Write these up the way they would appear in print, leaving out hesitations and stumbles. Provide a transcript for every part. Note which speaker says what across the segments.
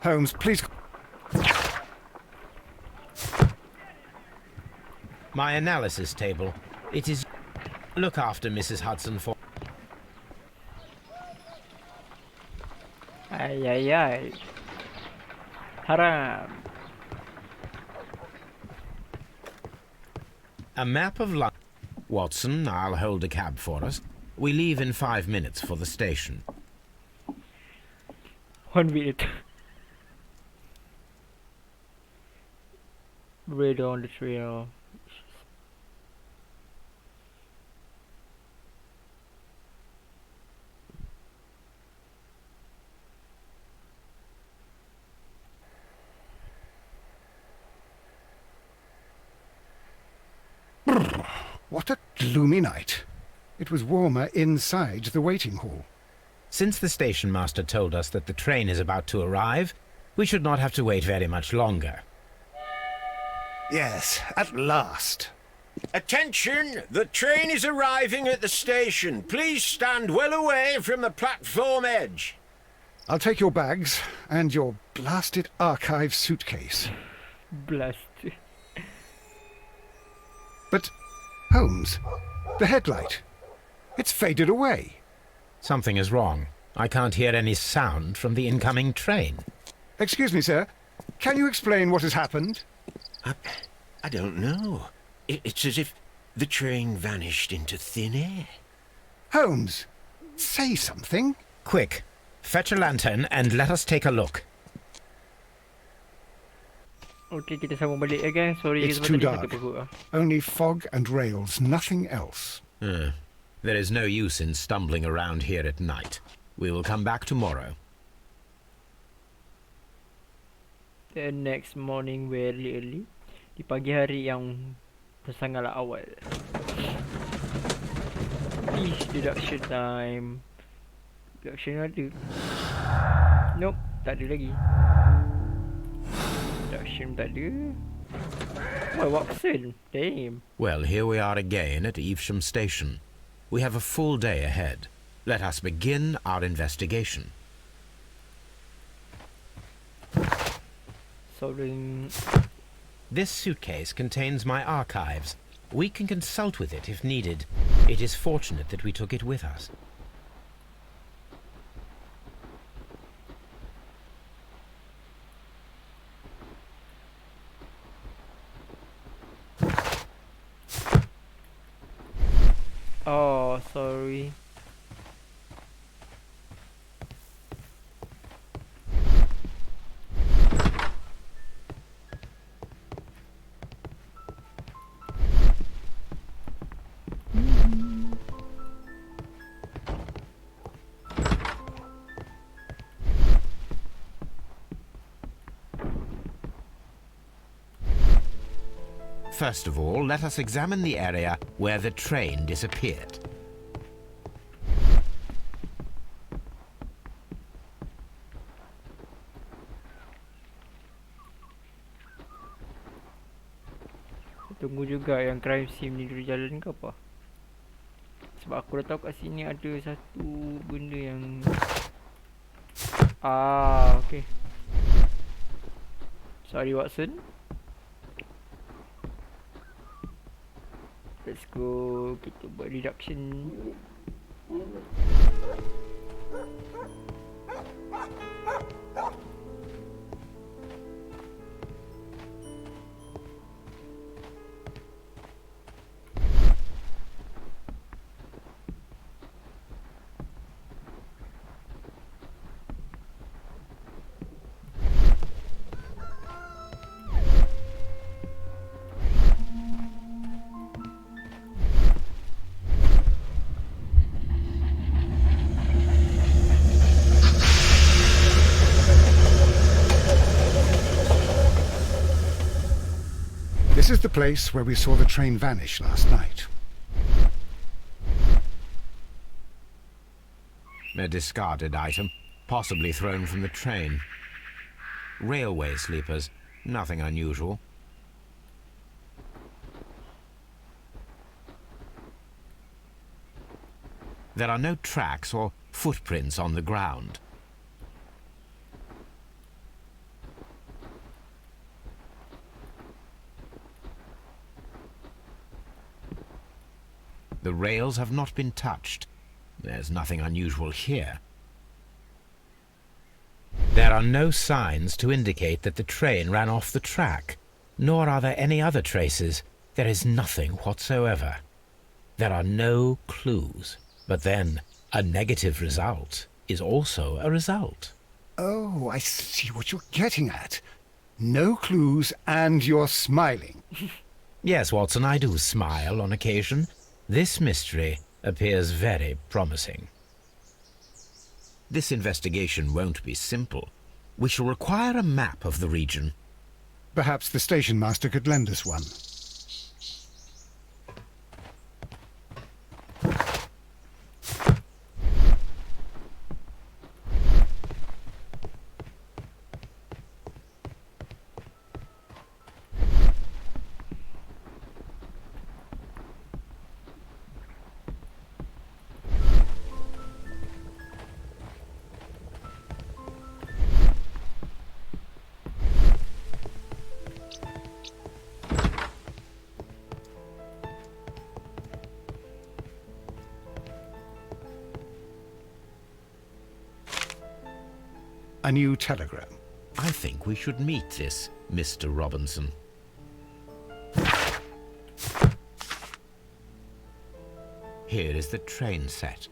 Speaker 1: Holmes, please.
Speaker 2: My analysis table. It is... Look after Mrs. Hudson for...
Speaker 3: Ay, ay, ay. Haram.
Speaker 2: A map of London. Watson, I'll hold a cab for us. We leave in 5 minutes for the station.
Speaker 3: 1 minute. Red on the trail.
Speaker 1: What a gloomy night. It was warmer inside the waiting hall.
Speaker 2: Since the station master told us that the train is about to arrive, we should not have to wait very much longer.
Speaker 1: Yes, at last.
Speaker 4: Attention! The train is arriving at the station. Please stand well away from the platform edge.
Speaker 1: I'll take your bags and your blasted archive suitcase.
Speaker 3: Blast.
Speaker 1: But, Holmes, the headlight. It's faded away.
Speaker 2: Something is wrong. I can't hear any sound from the incoming train.
Speaker 1: Excuse me, sir. Can you explain what has happened?
Speaker 4: I don't know. It's as if the train vanished into thin air.
Speaker 1: Holmes, say something.
Speaker 2: Quick, fetch a lantern and let us take a look.
Speaker 3: Okay, kita sambung balik ya guys. Sorry
Speaker 1: It's
Speaker 3: sebab
Speaker 1: too
Speaker 3: tadi
Speaker 1: dark.
Speaker 3: sakit perut.
Speaker 1: Only fog and rails, nothing else.
Speaker 2: There is no use in stumbling around here at night. We will come back tomorrow.
Speaker 3: The next morning very early. Di pagi hari yang sangatlah awal. Deduction time. Deduction ada. Nope, tak ada lagi. Deduction tak ada. Oh, Watson. Damn.
Speaker 2: Well, here we are again at Evesham Station. We have a full day ahead. Let us begin our investigation.
Speaker 3: So then...
Speaker 2: This suitcase contains my archives. We can consult with it if needed. It is fortunate that we took it with us.
Speaker 3: Oh, sorry.
Speaker 2: First of all, let us examine the area where the train disappeared.
Speaker 3: Tunggu juga yang crime scene ni dulu jalan ke apa? Sebab aku dah tahu kat sini ada satu benda yang... okay. Sorry Watson. Let's go. Kita buat deduction.
Speaker 1: This is the place where we saw the train vanish last night.
Speaker 2: A discarded item, possibly thrown from the train. Railway sleepers, nothing unusual. There are no tracks or footprints on the ground. The rails have not been touched. There's nothing unusual here. There are no signs to indicate that the train ran off the track, nor are there any other traces. There is nothing whatsoever. There are no clues. But then, a negative result is also a result.
Speaker 1: Oh, I see what you're getting at. No clues and you're smiling.
Speaker 2: Yes, Watson, I do smile on occasion. This mystery appears very promising. This investigation won't be simple. We shall require a map of the region.
Speaker 1: Perhaps the station master could lend us one. A new telegram.
Speaker 2: I think we should meet this Mr. Robinson. Here is the train set.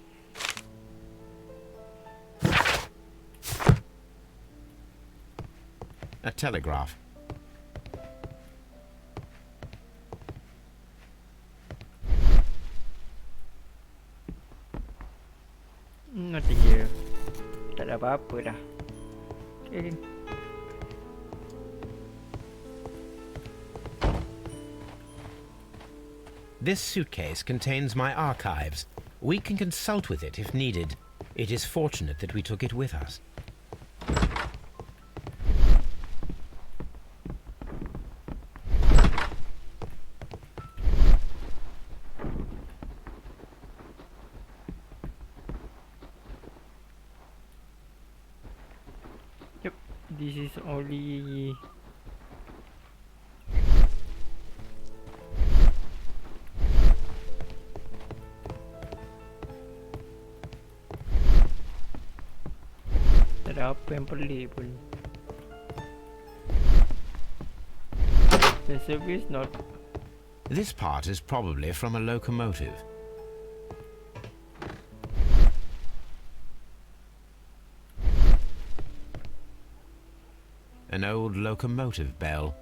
Speaker 2: A telegraph.
Speaker 3: Nanti je. Tak ada apa-apa dah. Okay.
Speaker 2: This suitcase contains my archives. We can consult with it if needed. It is fortunate that we took it with us.
Speaker 3: Yep, this is only tak ada apa yang pelik pun. The service not.
Speaker 2: This part is probably from a locomotive. An old locomotive bell.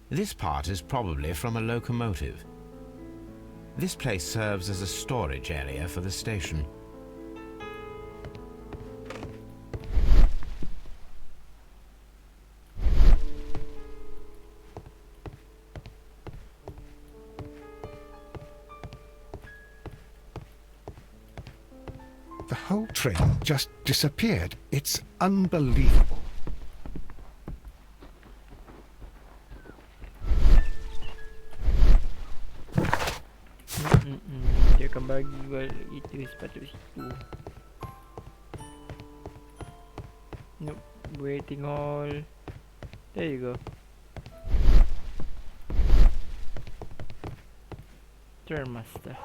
Speaker 2: This part is probably from a locomotive. This place serves as a storage area for the station.
Speaker 1: The whole train just disappeared. It's unbelievable.
Speaker 3: Dia akan bagi balik itu sepatut situ. Nope, waiting hall. There you go. Turn master.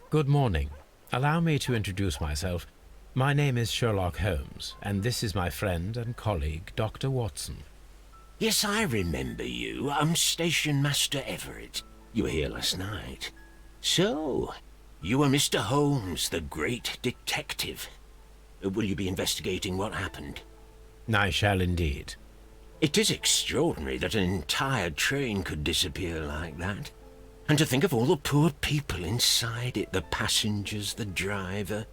Speaker 2: Good morning. Allow me to introduce myself. My name is Sherlock Holmes, and this is my friend and colleague, Dr. Watson.
Speaker 4: Yes, I remember you. I'm Station Master Everett. You were here last night. So, you are Mr. Holmes, the great detective. Will you be investigating what happened?
Speaker 2: I shall indeed.
Speaker 4: It is extraordinary that an entire train could disappear like that. And to think of all the poor people inside it, the passengers, the driver.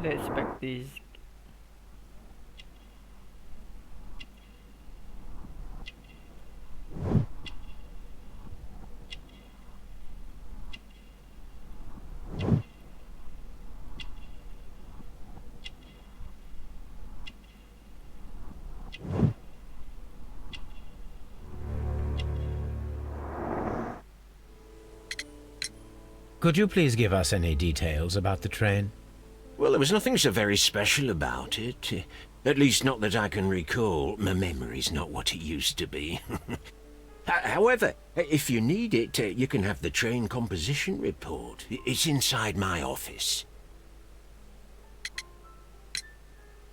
Speaker 3: Let's back this.
Speaker 2: Could you please give us any details about the train?
Speaker 4: Well, there was nothing so very special about it. At least not that I can recall. My memory's not what it used to be. However, if you need it, you can have the train composition report. It's inside my office.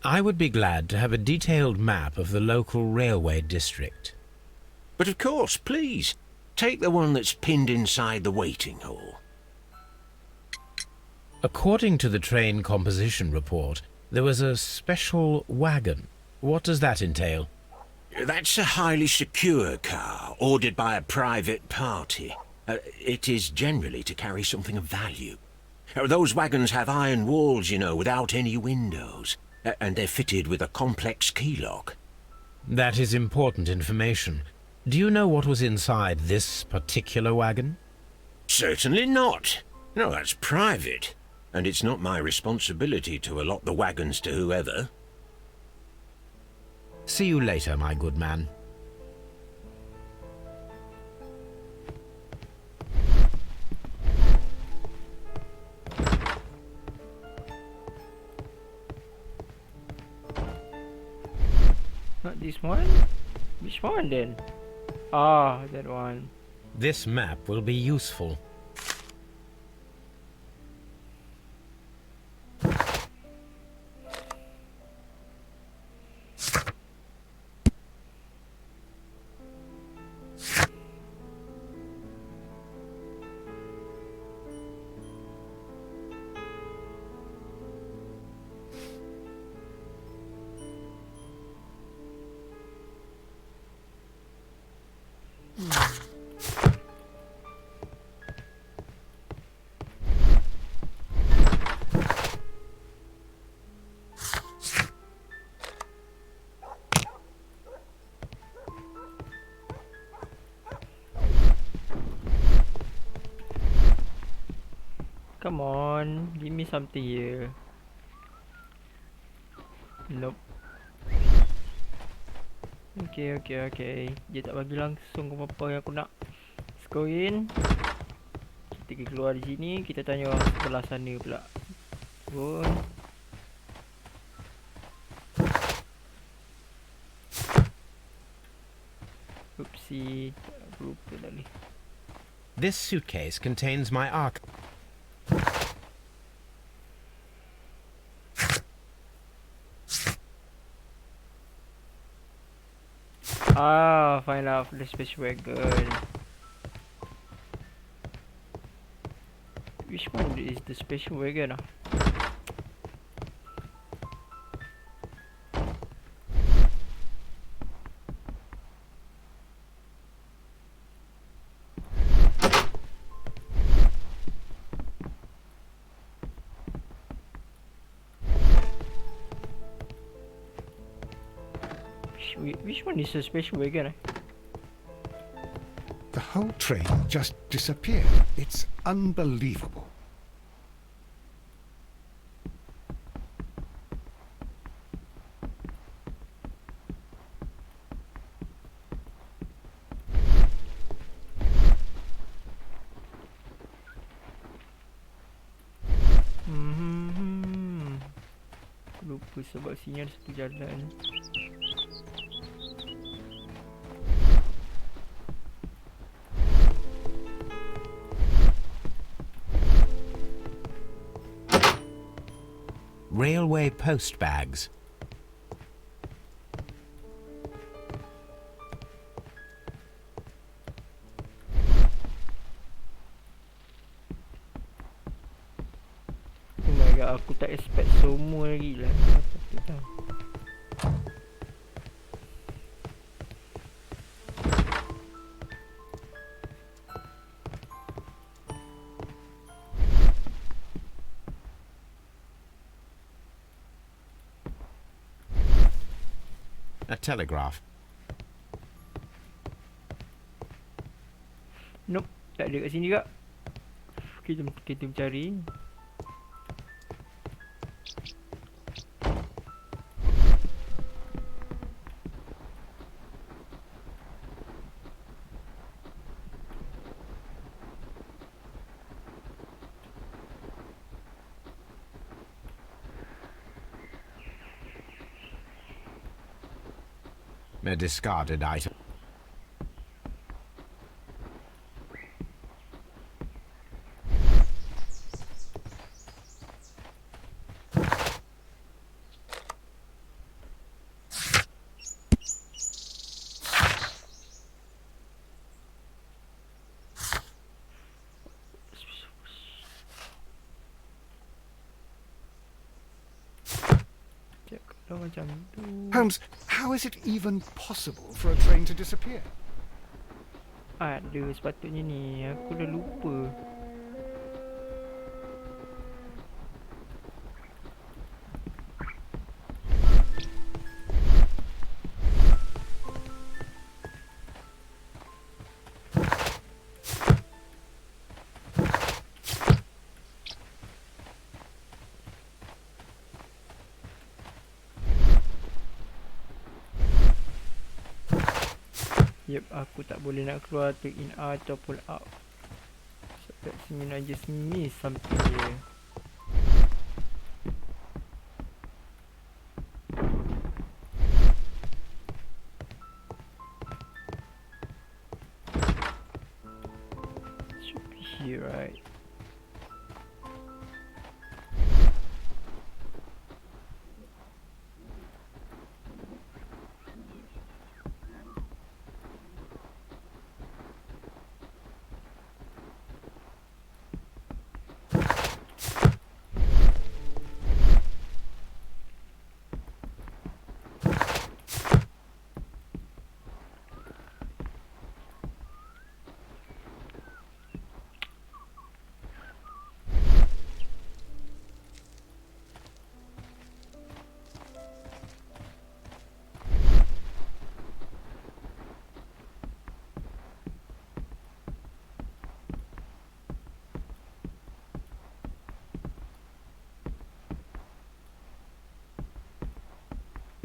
Speaker 2: I would be glad to have a detailed map of the local railway district.
Speaker 4: But of course, please, take the one that's pinned inside the waiting hall.
Speaker 2: According to the train composition report, there was a special wagon. What does that entail?
Speaker 4: That's a highly secure car, ordered by a private party. It is generally to carry something of value. Those wagons have iron walls, you know, without any windows, and they're fitted with a complex key lock.
Speaker 2: That is important information. Do you know what was inside this particular wagon?
Speaker 4: Certainly not. No, that's private. And it's not my responsibility to allot the wagons to whoever.
Speaker 2: See you later, my good man.
Speaker 3: Not this one? Which one then? Ah, that one.
Speaker 2: This map will be useful.
Speaker 3: Come on, give me something here. Nope. Okay. Dia tak bagi langsung apa yang aku nak. Let's go in. Kita keluar di sini, kita tanya orang sebelah sana pula. Go. Oopsie, aku lupa tadi.
Speaker 2: This suitcase contains my arc.
Speaker 3: Ah, find out the special wagon. Which one is the special wagon? Which one is the special wagon?
Speaker 1: The whole train just disappeared. It's unbelievable.
Speaker 3: Lupa sebab sinyal satu jalan.
Speaker 2: Railway post bags.
Speaker 3: Oh my god, aku tak expect semua lagi lah. Patut tahu.
Speaker 2: A telegraph.
Speaker 3: Nope, tak ada kat sini juga. Kita mencari.
Speaker 2: A discarded item.
Speaker 3: Kalau macam tu.
Speaker 1: Holmes, how is it even possible for a train to disappear?
Speaker 3: Ada sepatutnya ni. Aku dah lupa. Yep, aku tak boleh nak keluar tu in ataupun out. So that means I just miss something here. Should be here, right?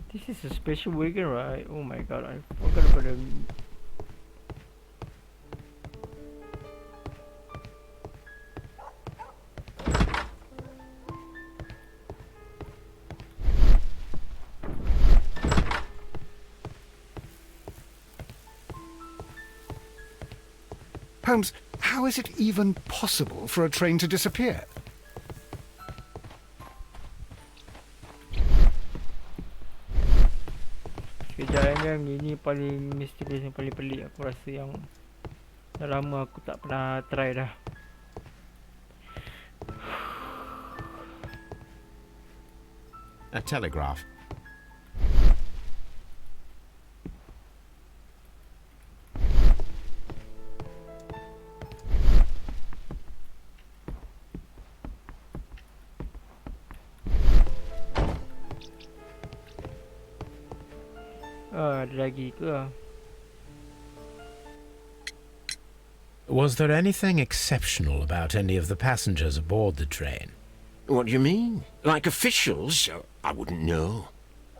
Speaker 3: This is a special wagon, right? Oh my god, I forgot about the...
Speaker 1: Holmes, how is it even possible for a train to disappear?
Speaker 3: Kejadian ini paling misterius, yang paling pelik. Aku rasa yang dah lama aku tak pernah try dah.
Speaker 2: A telegraph.
Speaker 3: Ada lagi ke?
Speaker 2: Was there anything exceptional about any of the passengers aboard the train?
Speaker 4: What do you mean? Like officials? I wouldn't know.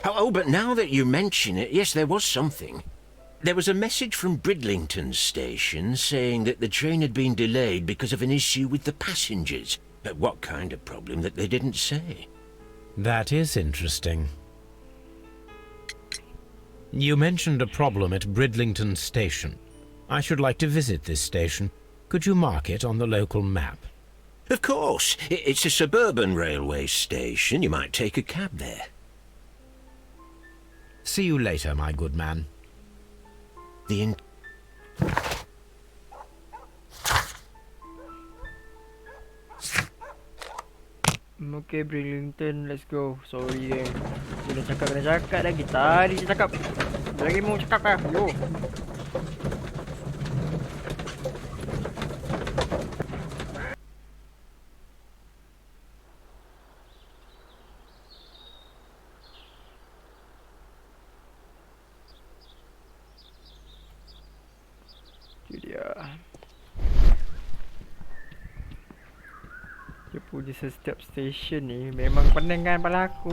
Speaker 4: Oh, but now that you mention it, yes, there was something. There was a message from Bridlington station saying that the train had been delayed because of an issue with the passengers. But what kind of problem that they didn't say?
Speaker 2: That is interesting. You mentioned a problem at Bridlington station. I should like to visit this station. Could you mark it on the local map?
Speaker 4: Of course. It's a suburban railway station. You might take a cab there.
Speaker 2: See you later, my good man.
Speaker 3: Okay, Bridlington, let's go. Sorry Dia dah cakap lagi. Tadi dia cakap. Lagi mau cakap lah. Yo. Itu dia. Dia punya setiap station ni memang pening kan kepala aku.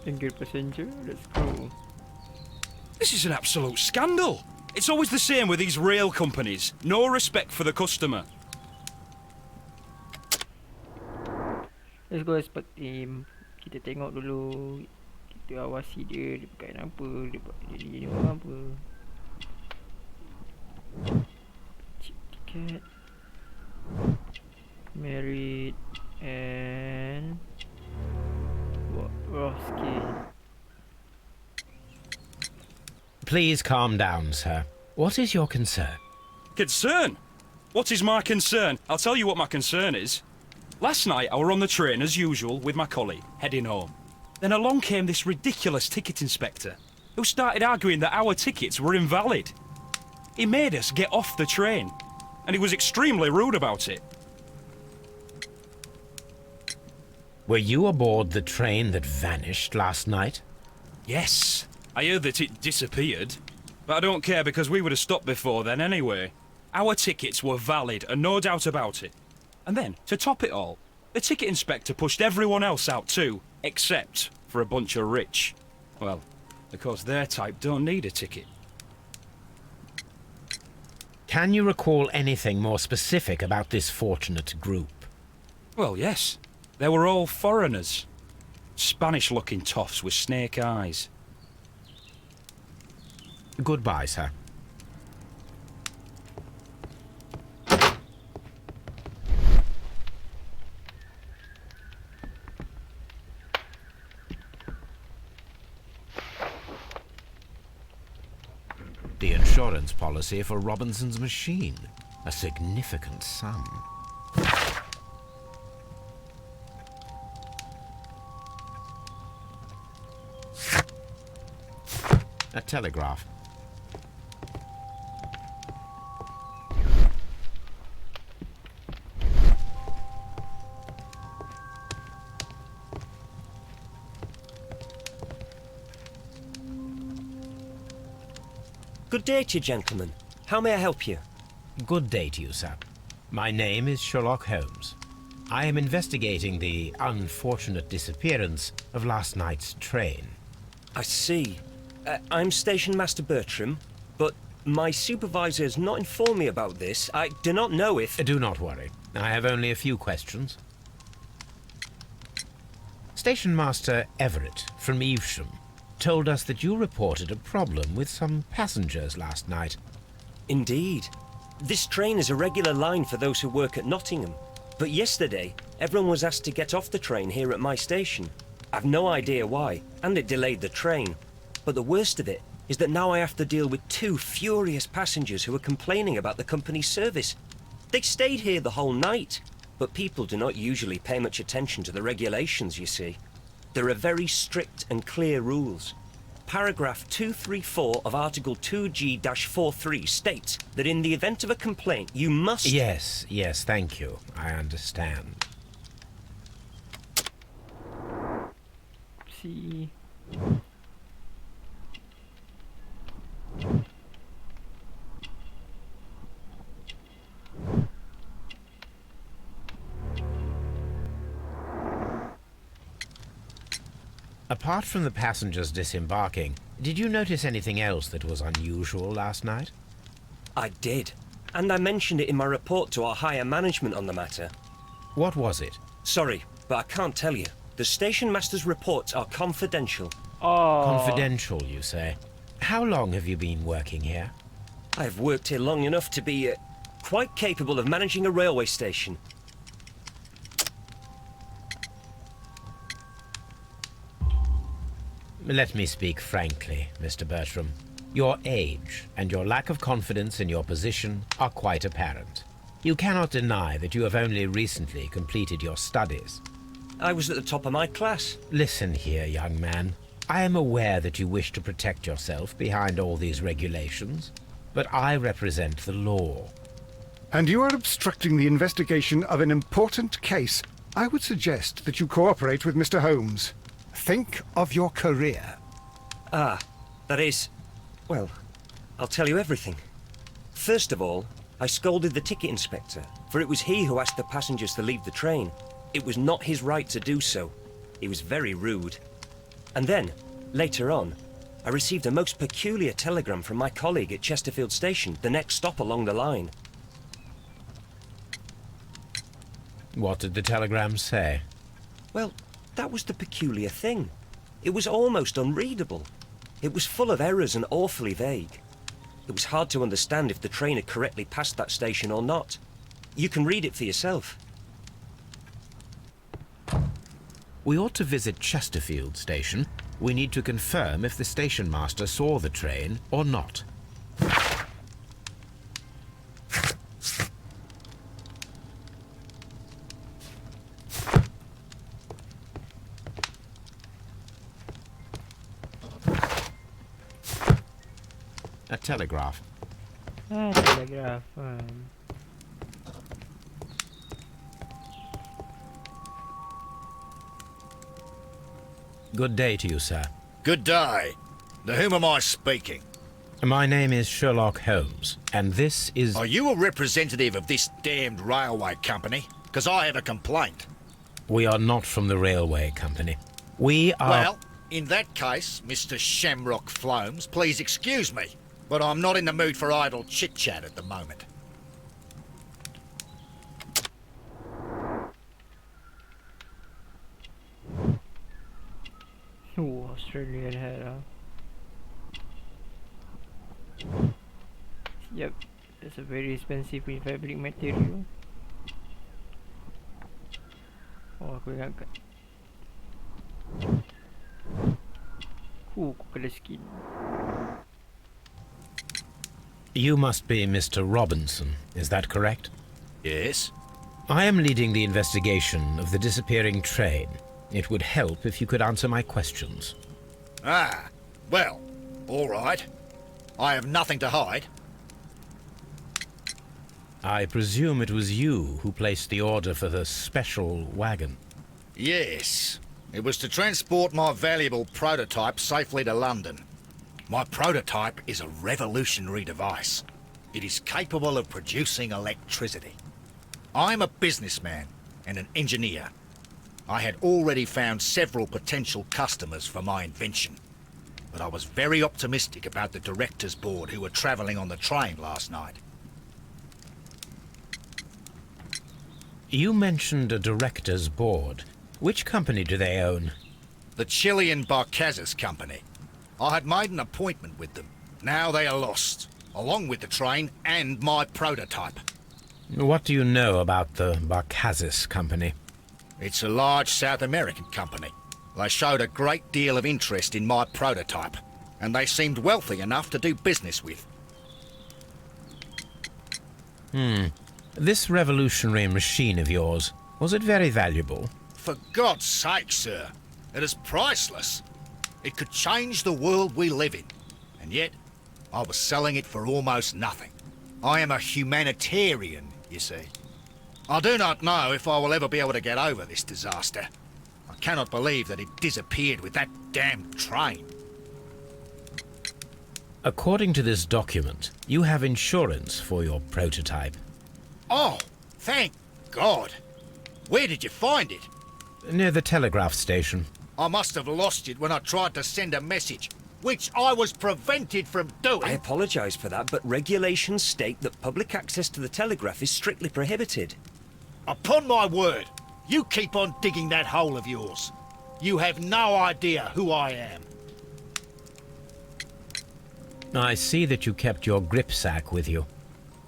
Speaker 3: Single passenger, let's go.
Speaker 5: This is an absolute scandal. It's always the same with these rail companies. No respect for the customer.
Speaker 3: Let's go expect him. Kita tengok dulu Kita awasi dia pakai apa, dia jenis orang apa. Cheap ticket. Married and rough skin.
Speaker 2: Please calm down, sir. What is your concern?
Speaker 5: Concern? What is my concern? I'll tell you what my concern is. Last night I were on the train as usual with my colleague, heading home. Then along came this ridiculous ticket inspector, who started arguing that our tickets were invalid. He made us get off the train, and he was extremely rude about it.
Speaker 2: Were you aboard the train that vanished last night?
Speaker 5: Yes, I heard that it disappeared. But I don't care because we would have stopped before then anyway. Our tickets were valid and no doubt about it. And then, to top it all, the ticket inspector pushed everyone else out too, except for a bunch of rich. Well, because their type don't need a ticket.
Speaker 2: Can you recall anything more specific about this fortunate group?
Speaker 5: Well, yes. They were all foreigners. Spanish-looking toffs with snake eyes.
Speaker 2: Goodbye, sir. The insurance policy for Robinson's machine. A significant sum. A telegraph.
Speaker 6: Good day to you, gentlemen. How may I help you?
Speaker 2: Good day to you, sir. My name is Sherlock Holmes. I am investigating the unfortunate disappearance of last night's train.
Speaker 6: I see. I'm Station Master Bertram, but my supervisor has not informed me about this. I do not know if...
Speaker 2: Do not worry. I have only a few questions. Station Master Everett from Evesham told us that you reported a problem with some passengers last night.
Speaker 6: Indeed. This train is a regular line for those who work at Nottingham. But yesterday, everyone was asked to get off the train here at my station. I've no idea why, and it delayed the train. But the worst of it is that now I have to deal with two furious passengers who are complaining about the company's service. They stayed here the whole night, but people do not usually pay much attention to the regulations, you see. There are very strict and clear rules. Paragraph 234 of Article 2G-43 states that in the event of a complaint, you must...
Speaker 2: Yes, thank you. I understand.
Speaker 3: See.
Speaker 2: Apart from the passengers disembarking, did you notice anything else that was unusual last night?
Speaker 6: I did. And I mentioned it in my report to our higher management on the matter.
Speaker 2: What was it?
Speaker 6: Sorry, but I can't tell you. The station master's reports are confidential.
Speaker 3: Oh.
Speaker 2: Confidential, you say? How long have you been working here?
Speaker 6: I've worked here long enough to be quite capable of managing a railway station.
Speaker 2: Let me speak frankly, Mr. Bertram. Your age and your lack of confidence in your position are quite apparent. You cannot deny that you have only recently completed your studies.
Speaker 6: I was at the top of my class.
Speaker 2: Listen here, young man. I am aware that you wish to protect yourself behind all these regulations, but I represent the law.
Speaker 1: And you are obstructing the investigation of an important case. I would suggest that you cooperate with Mr. Holmes. Think of your career.
Speaker 6: Ah, that is... Well, I'll tell you everything. First of all, I scolded the ticket inspector, for it was he who asked the passengers to leave the train. It was not his right to do so. He was very rude. And then, later on, I received a most peculiar telegram from my colleague at Chesterfield Station, the next stop along the line.
Speaker 2: What did the telegram say?
Speaker 6: Well, that was the peculiar thing. It was almost unreadable. It was full of errors and awfully vague. It was hard to understand if the train had correctly passed that station or not. You can read it for yourself.
Speaker 2: We ought to visit Chesterfield Station. We need to confirm if the station master saw the train or not. A telegraph.
Speaker 3: Telegraph.
Speaker 2: Good day to you, sir.
Speaker 7: Good day. To whom am I speaking?
Speaker 2: My name is Sherlock Holmes, and this is...
Speaker 7: Are you a representative of this damned railway company? Because I have a complaint.
Speaker 2: We are not from the railway company. We are...
Speaker 7: Well, in that case, Mr. Shamrock Flomes, please excuse me, but I'm not in the mood for idle chit-chat at the moment.
Speaker 3: Australian hair. Yep, that's a very expensive fabric material. Oh, aku ingatkan. Aku kena skin.
Speaker 2: You must be Mr. Robinson, is that correct?
Speaker 7: Yes?
Speaker 2: I am leading the investigation of the disappearing train. It would help if you could answer my questions.
Speaker 7: Ah, well, all right. I have nothing to hide.
Speaker 2: I presume it was you who placed the order for the special wagon.
Speaker 7: Yes. It was to transport my valuable prototype safely to London. My prototype is a revolutionary device. It is capable of producing electricity. I'm a businessman and an engineer. I had already found several potential customers for my invention, but I was very optimistic about the directors' board who were travelling on the train last night.
Speaker 2: You mentioned a director's board. Which company do they own?
Speaker 7: The Chilean Barcazes Company. I had made an appointment with them. Now they are lost, along with the train and my prototype.
Speaker 2: What do you know about the Barcazes Company?
Speaker 7: It's a large South American company. They showed a great deal of interest in my prototype, and they seemed wealthy enough to do business with.
Speaker 2: This revolutionary machine of yours, was it very valuable?
Speaker 7: For God's sake, sir, it is priceless. It could change the world we live in, and yet I was selling it for almost nothing. I am a humanitarian, you see. I do not know if I will ever be able to get over this disaster. I cannot believe that it disappeared with that damn train.
Speaker 2: According to this document, you have insurance for your prototype.
Speaker 7: Oh, thank God. Where did you find it?
Speaker 2: Near the telegraph station.
Speaker 7: I must have lost it when I tried to send a message, which I was prevented from doing.
Speaker 6: I apologise for that, but regulations state that public access to the telegraph is strictly prohibited.
Speaker 7: Upon my word, you keep on digging that hole of yours. You have no idea who I am.
Speaker 2: I see that you kept your gripsack with you.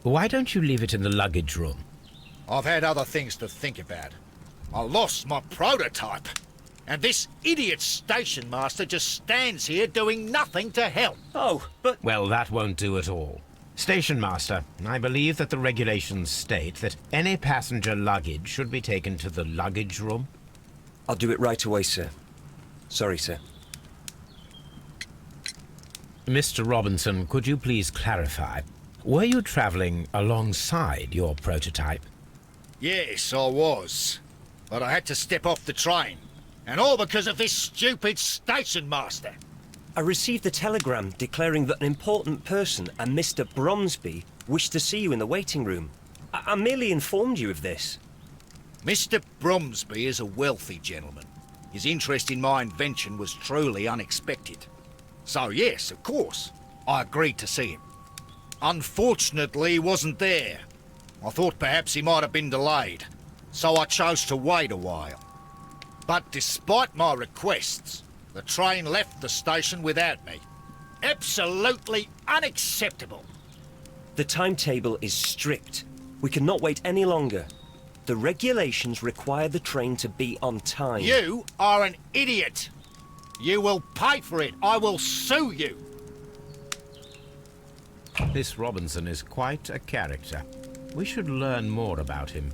Speaker 2: Why don't you leave it in the luggage room?
Speaker 7: I've had other things to think about. I lost my prototype. And this idiot station master just stands here doing nothing to help.
Speaker 6: Oh, but...
Speaker 2: Well, that won't do at all. Station master, I believe that the regulations state that any passenger luggage should be taken to the luggage room.
Speaker 6: I'll do it right away, sir. Sorry, sir.
Speaker 2: Mr. Robinson, could you please clarify? Were you travelling alongside your prototype?
Speaker 7: Yes, I was. But I had to step off the train. And all because of this stupid station master.
Speaker 6: I received a telegram declaring that an important person, a Mr. Bromsby, wished to see you in the waiting room. I merely informed you of this.
Speaker 7: Mr. Bromsby is a wealthy gentleman. His interest in my invention was truly unexpected. So yes, of course, I agreed to see him. Unfortunately, he wasn't there. I thought perhaps he might have been delayed, so I chose to wait a while. But despite my requests, The train left the station without me. Absolutely unacceptable.
Speaker 6: The timetable is strict. We cannot wait any longer. The regulations require the train to be on time.
Speaker 7: You are an idiot. You will pay for it. I will sue you.
Speaker 2: This Robinson is quite a character. We should learn more about him.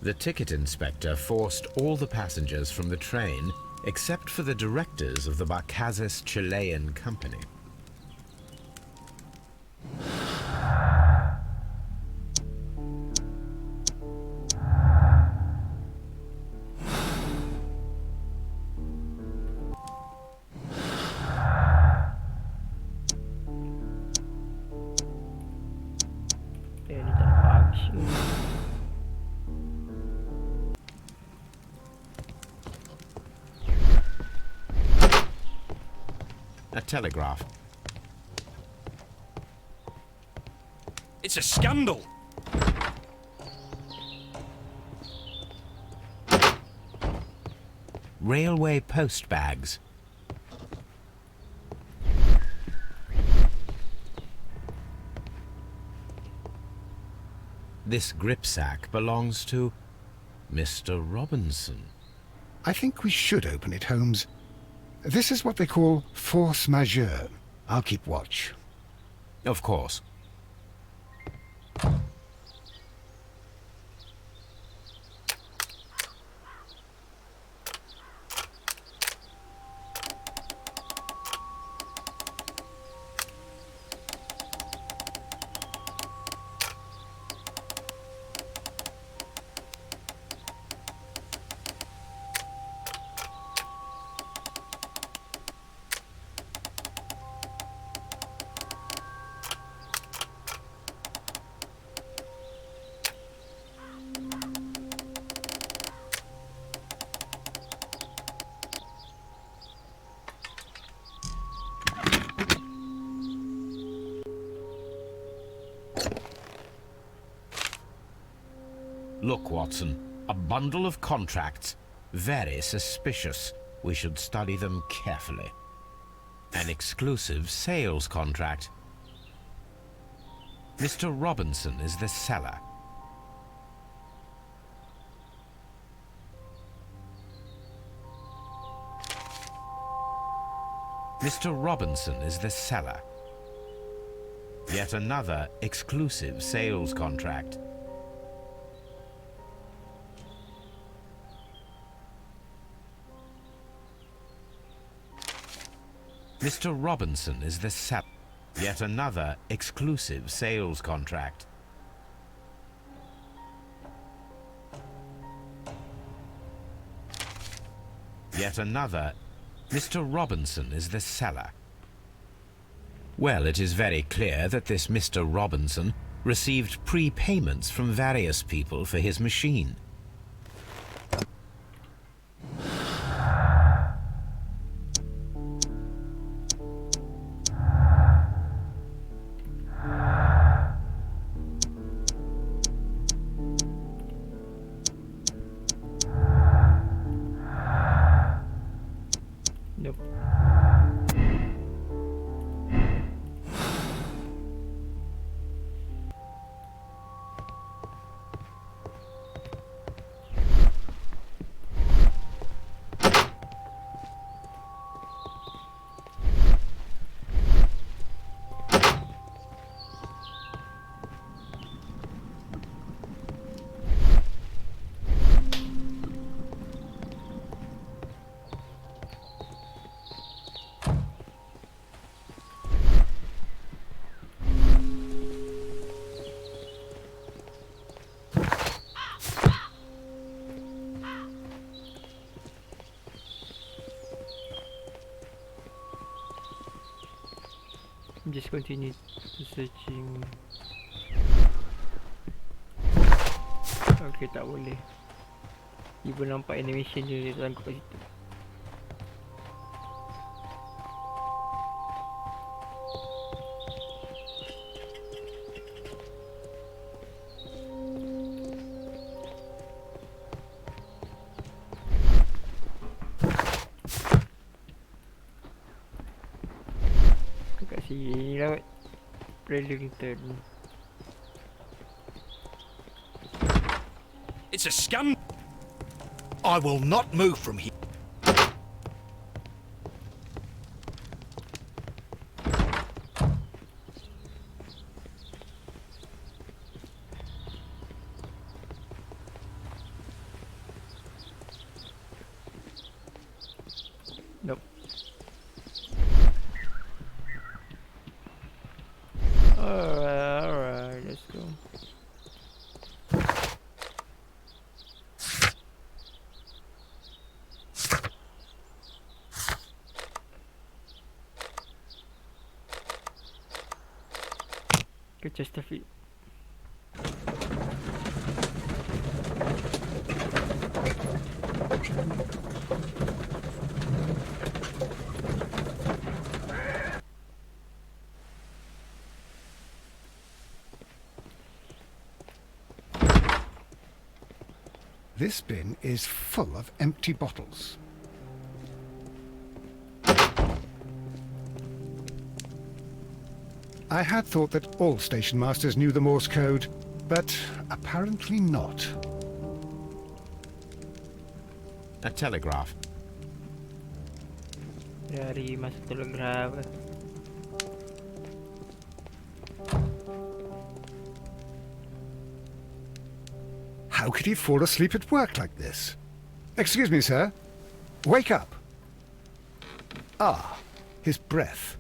Speaker 2: The ticket inspector forced all the passengers from the train except for the directors of the Barcazes Chilean Company.
Speaker 3: Ni tak dapat action.
Speaker 2: A telegraph.
Speaker 5: It's a scandal.
Speaker 2: Railway post bags. This gripsack belongs to Mr. Robinson.
Speaker 1: I think we should open it, Holmes. This is what they call force majeure. I'll keep watch.
Speaker 2: Of course. Look, Watson, a bundle of contracts. Very suspicious. We should study them carefully. An exclusive sales contract. Mr. Robinson is the seller. Mr. Robinson is the seller. Yet another exclusive sales contract. Mr. Robinson is the seller. Yet another exclusive sales contract. Yet another. Mr. Robinson is the seller. Well, it is very clear that this Mr. Robinson received prepayments from various people for his machine.
Speaker 3: Nope. Just continue searching. Okay, tak boleh. Ibu nampak animation je dia sangkut kat situ. Bridlington.
Speaker 5: It's a scam.
Speaker 7: I will not move from here.
Speaker 3: Nope. Alright, let's go. Ke Chesterfield.
Speaker 1: This bin is full of empty bottles. I had thought that all station masters knew the Morse code, but apparently not.
Speaker 2: A telegraph.
Speaker 3: Dari masuk telegraf.
Speaker 1: How could he fall asleep at work like this? Excuse me, sir. Wake up. Ah, his breath.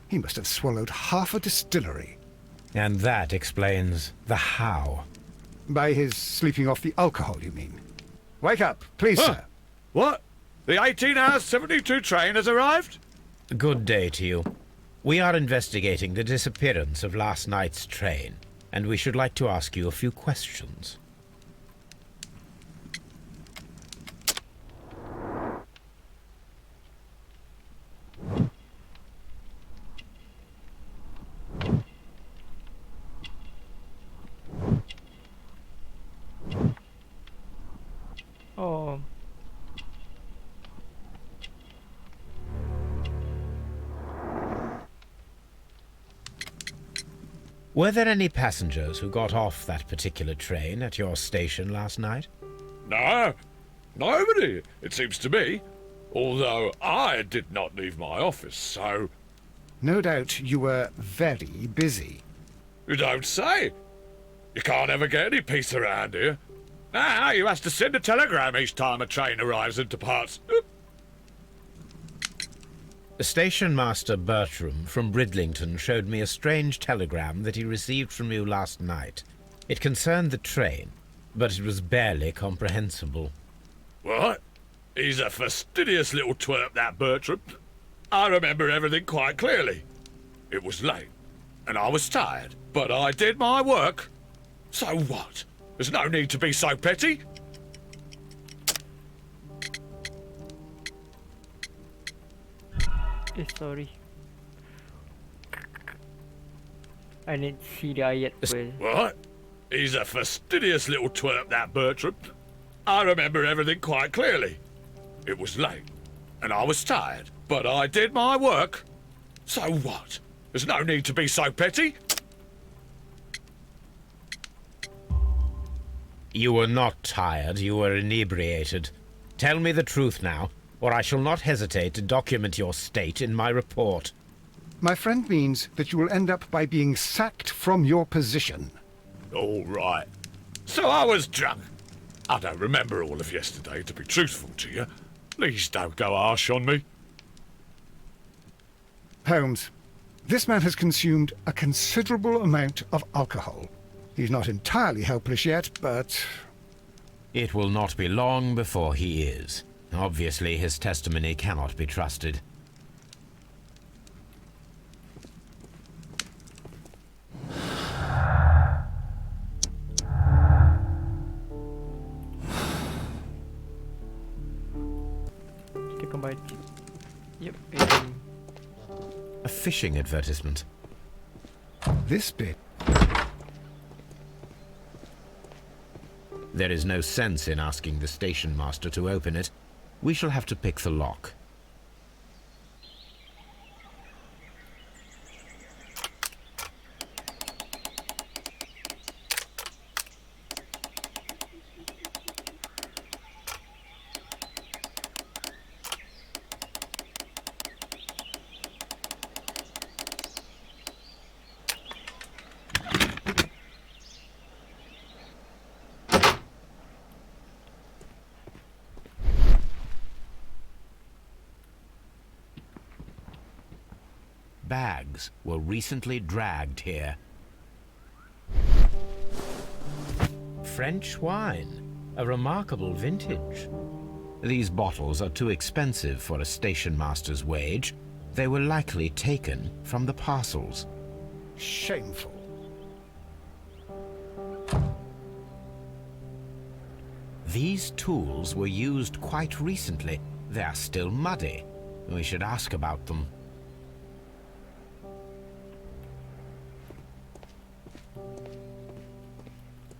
Speaker 1: He must have swallowed half a distillery.
Speaker 2: And that explains the how.
Speaker 1: By his sleeping off the alcohol, you mean? Wake up, please, sir.
Speaker 8: What? The 18 hours 72 train has arrived?
Speaker 2: Good day to you. We are investigating the disappearance of last night's train, and we should like to ask you a few questions.
Speaker 3: Oh,
Speaker 2: Were there any passengers who got off that particular train at your station last night?
Speaker 8: No, nobody, it seems to me. Although I did not leave my office, so...
Speaker 1: No doubt you were very busy.
Speaker 8: You don't say. You can't ever get any peace around here. Now you have to send a telegram each time a train arrives and departs.
Speaker 2: Station Master Bertram from Bridlington showed me a strange telegram that he received from you last night. It concerned the train, but it was barely comprehensible.
Speaker 8: What? He's a fastidious little twerp, that Bertram. I remember everything quite clearly. It was late, and I was tired, but I did my work. So what? There's no need to be so petty.
Speaker 3: sorry. I need to see the ayat first.
Speaker 8: What? He's a fastidious little twerp, that Bertram. I remember everything quite clearly. It was late, and I was tired, but I did my work. So what? There's no need to be so petty.
Speaker 2: You were not tired, you were inebriated. Tell me the truth now, or I shall not hesitate to document your state in my report.
Speaker 1: My friend means that you will end up by being sacked from your position.
Speaker 8: All right. So I was drunk. I don't remember all of yesterday, to be truthful to you. Please don't go harsh on me.
Speaker 1: Holmes, this man has consumed a considerable amount of alcohol. He's not entirely helpless yet, but...
Speaker 2: It will not be long before he is. Obviously, his testimony cannot be trusted.
Speaker 3: Kita kembali. Yep.
Speaker 2: A fishing advertisement.
Speaker 1: This bit...
Speaker 2: There is no sense in asking the station master to open it. We shall have to pick the lock. bags were recently dragged here. French wine, a remarkable vintage. These bottles are too expensive for a station master's wage. They were likely taken from the parcels.
Speaker 1: Shameful.
Speaker 2: These tools were used quite recently. They are still muddy. We should ask about them.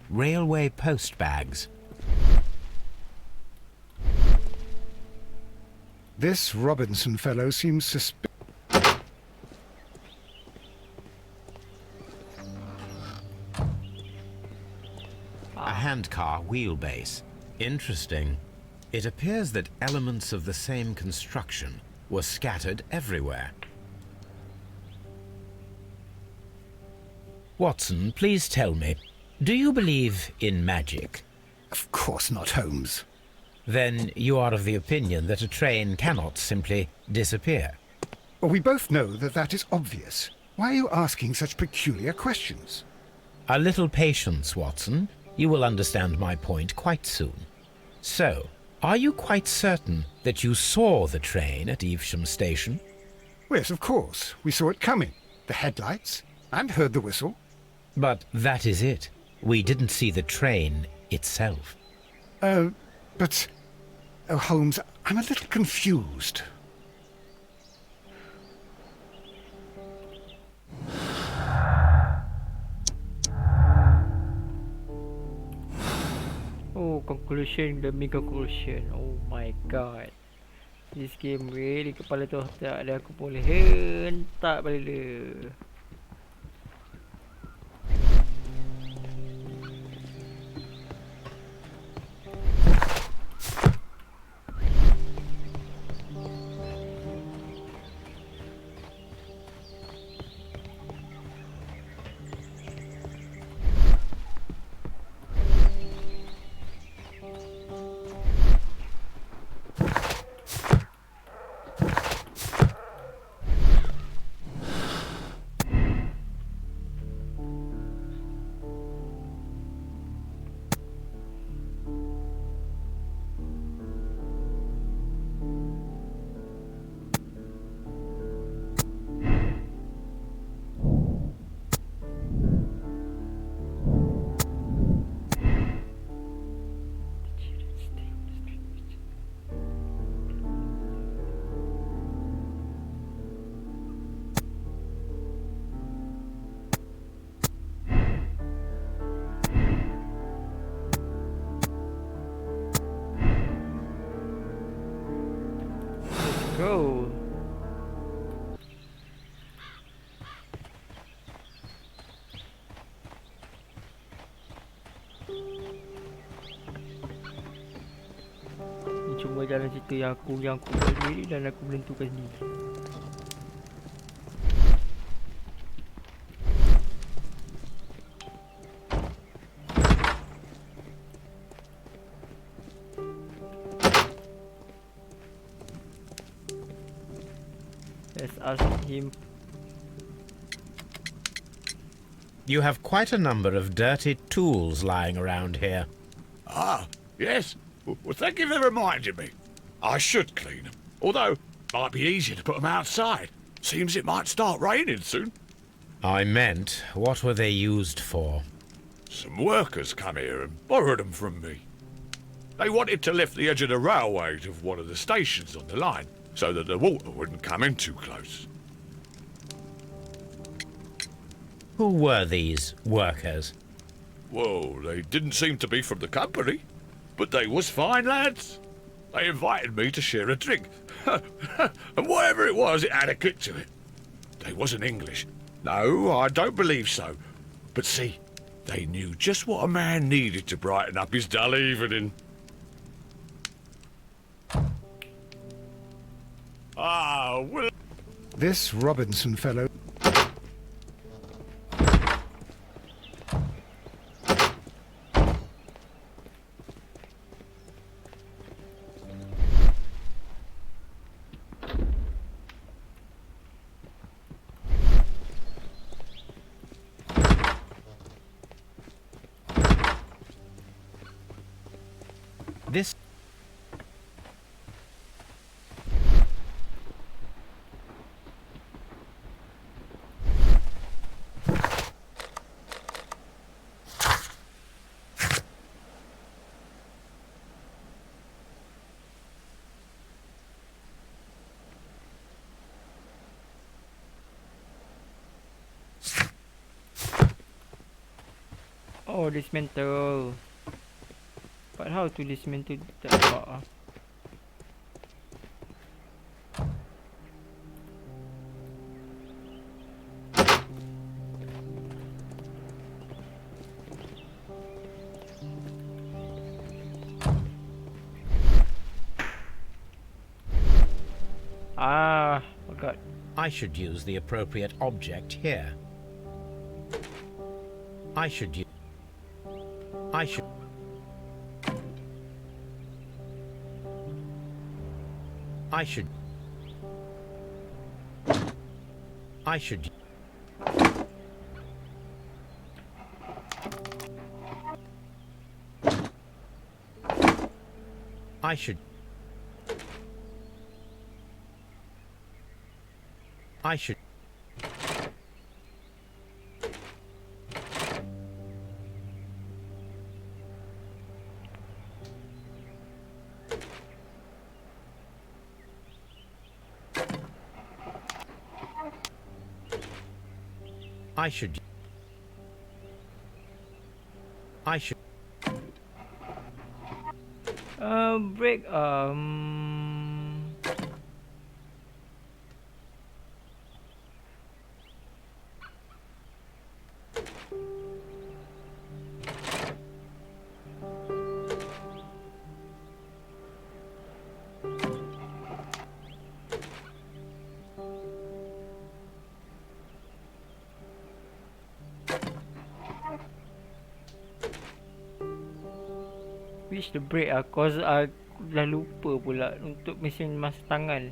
Speaker 2: Railway post bags.
Speaker 1: This Robinson fellow seems suspicious.
Speaker 2: A handcar wheelbase. Interesting. It appears that elements of the same construction were scattered everywhere. Watson, please tell me, do you believe in magic?
Speaker 1: Of course not, Holmes.
Speaker 2: Then you are of the opinion that a train cannot simply disappear.
Speaker 1: Well, we both know that that is obvious. Why are you asking such peculiar questions?
Speaker 2: A little patience, Watson. You will understand my point quite soon. So, are you quite certain that you saw the train at Evesham Station?
Speaker 1: Yes, of course. We saw it coming. The headlights, and heard the whistle.
Speaker 2: But that is it. We didn't see the train itself.
Speaker 1: But... Oh, Holmes, I'm a little confused.
Speaker 3: Oh, conclusion demi conclusion. Oh my god. This game really kepala tu tak ada aku boleh hentak balik dia. Go. Ni cuma jalan cerita yang aku buat sendiri dan aku menentukan sendiri. Let's ask him.
Speaker 2: You have quite a number of dirty tools lying around here.
Speaker 8: Ah, yes. Well, thank you for reminding me. I should clean them. Although, it might be easier to put them outside. Seems it might start raining soon.
Speaker 2: I meant, what were they used for?
Speaker 8: Some workers come here and borrowed them from me. They wanted to lift the edge of the railway to one of the stations on the line, so that the water wouldn't come in too close.
Speaker 2: Who were these workers?
Speaker 8: Well, they didn't seem to be from the company, but they was fine lads. They invited me to share a drink, and whatever it was, it had a kick to it. They wasn't English. No, I don't believe so. But see, they knew just what a man needed to brighten up his dull evening. Ah, well...
Speaker 1: This Robinson fellow...
Speaker 2: This
Speaker 3: Oh, dismantle. But how to dismantle that part? Forgot.
Speaker 2: I should use the appropriate object here. I should use. I should. I should. I should. I should. I should. I should. I should.
Speaker 3: Break. Which the break cause dah lupa pula untuk mesin mas tangan.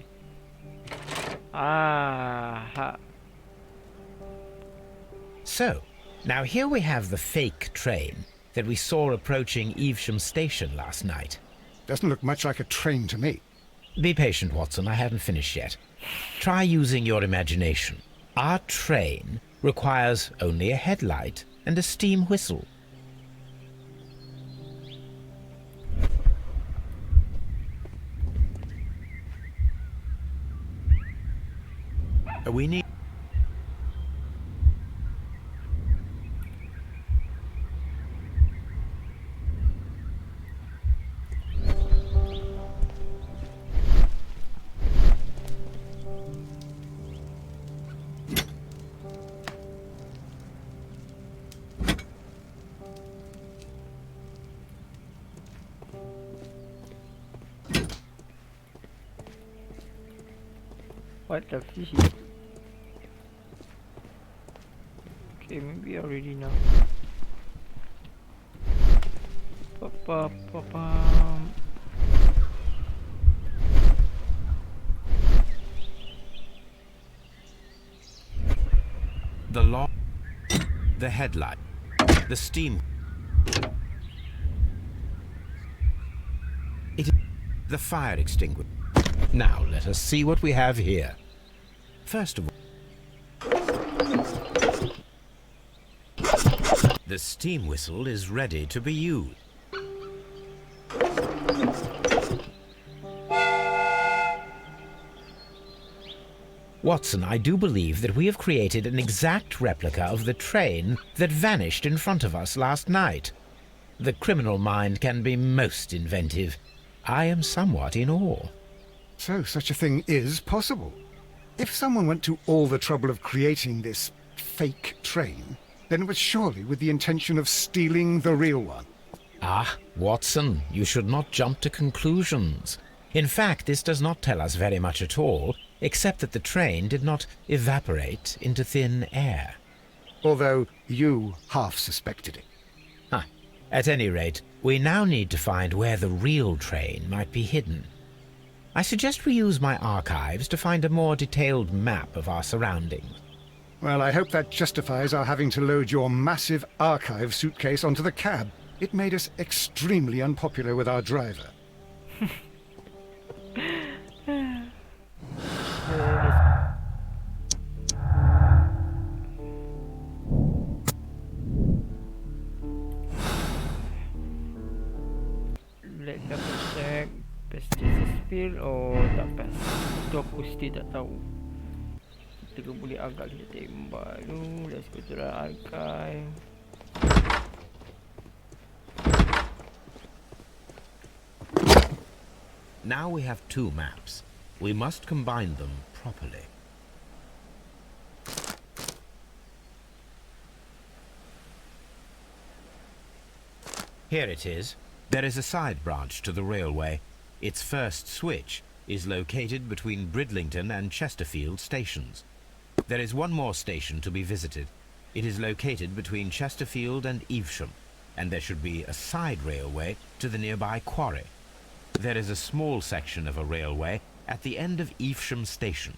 Speaker 2: So, now here we have the fake train that we saw approaching Evesham Station last night.
Speaker 1: Doesn't look much like a train to me.
Speaker 2: Be patient, Watson, I haven't finished yet. Try using your imagination. Our train requires only a headlight and a steam whistle. We need...
Speaker 3: What the fish? Okay, maybe I already know.
Speaker 2: The lock, the headlight, the steam. It is the fire extinguisher. Now let us see what we have here. First of all, the steam whistle is ready to be used. Watson, I do believe that we have created an exact replica of the train that vanished in front of us last night. The criminal mind can be most inventive. I am somewhat in awe.
Speaker 1: So such a thing is possible. If someone went to all the trouble of creating this fake train, then it was surely with the intention of stealing the real one.
Speaker 2: Ah, Watson, you should not jump to conclusions. In fact, this does not tell us very much at all, except that the train did not evaporate into thin air.
Speaker 1: Although you half suspected it.
Speaker 2: At any rate, we now need to find where the real train might be hidden. I suggest we use my archives to find a more detailed map of our surroundings.
Speaker 1: Well, I hope that justifies our having to load your massive archive suitcase onto the cab. It made us extremely unpopular with our driver.
Speaker 3: Let's double check. Pesticide spill. Oh, tak pas. Itu aku still tak tahu. Kita boleh agak kita tembak dulu. Let's go to the archive.
Speaker 2: Now we have two maps. We must combine them properly. Here it is. There is a side branch to the railway. Its first switch is located between Bridlington and Chesterfield stations. There is one more station to be visited. It is located between Chesterfield and Evesham, and there should be a side railway to the nearby quarry. There is a small section of a railway at the end of Evesham station.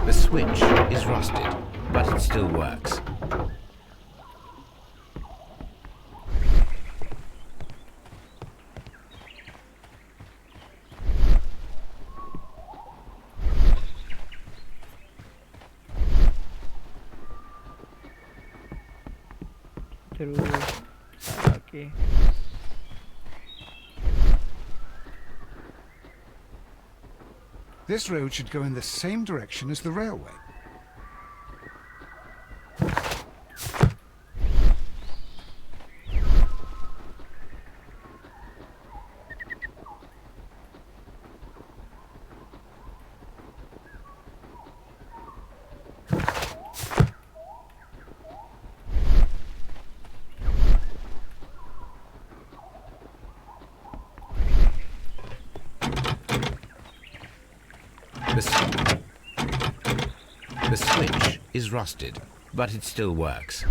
Speaker 2: The switch is rusted, but it still works.
Speaker 3: Terus. Okay.
Speaker 1: This road should go in the same direction as the railway.
Speaker 2: The switch is rusted, but it still works.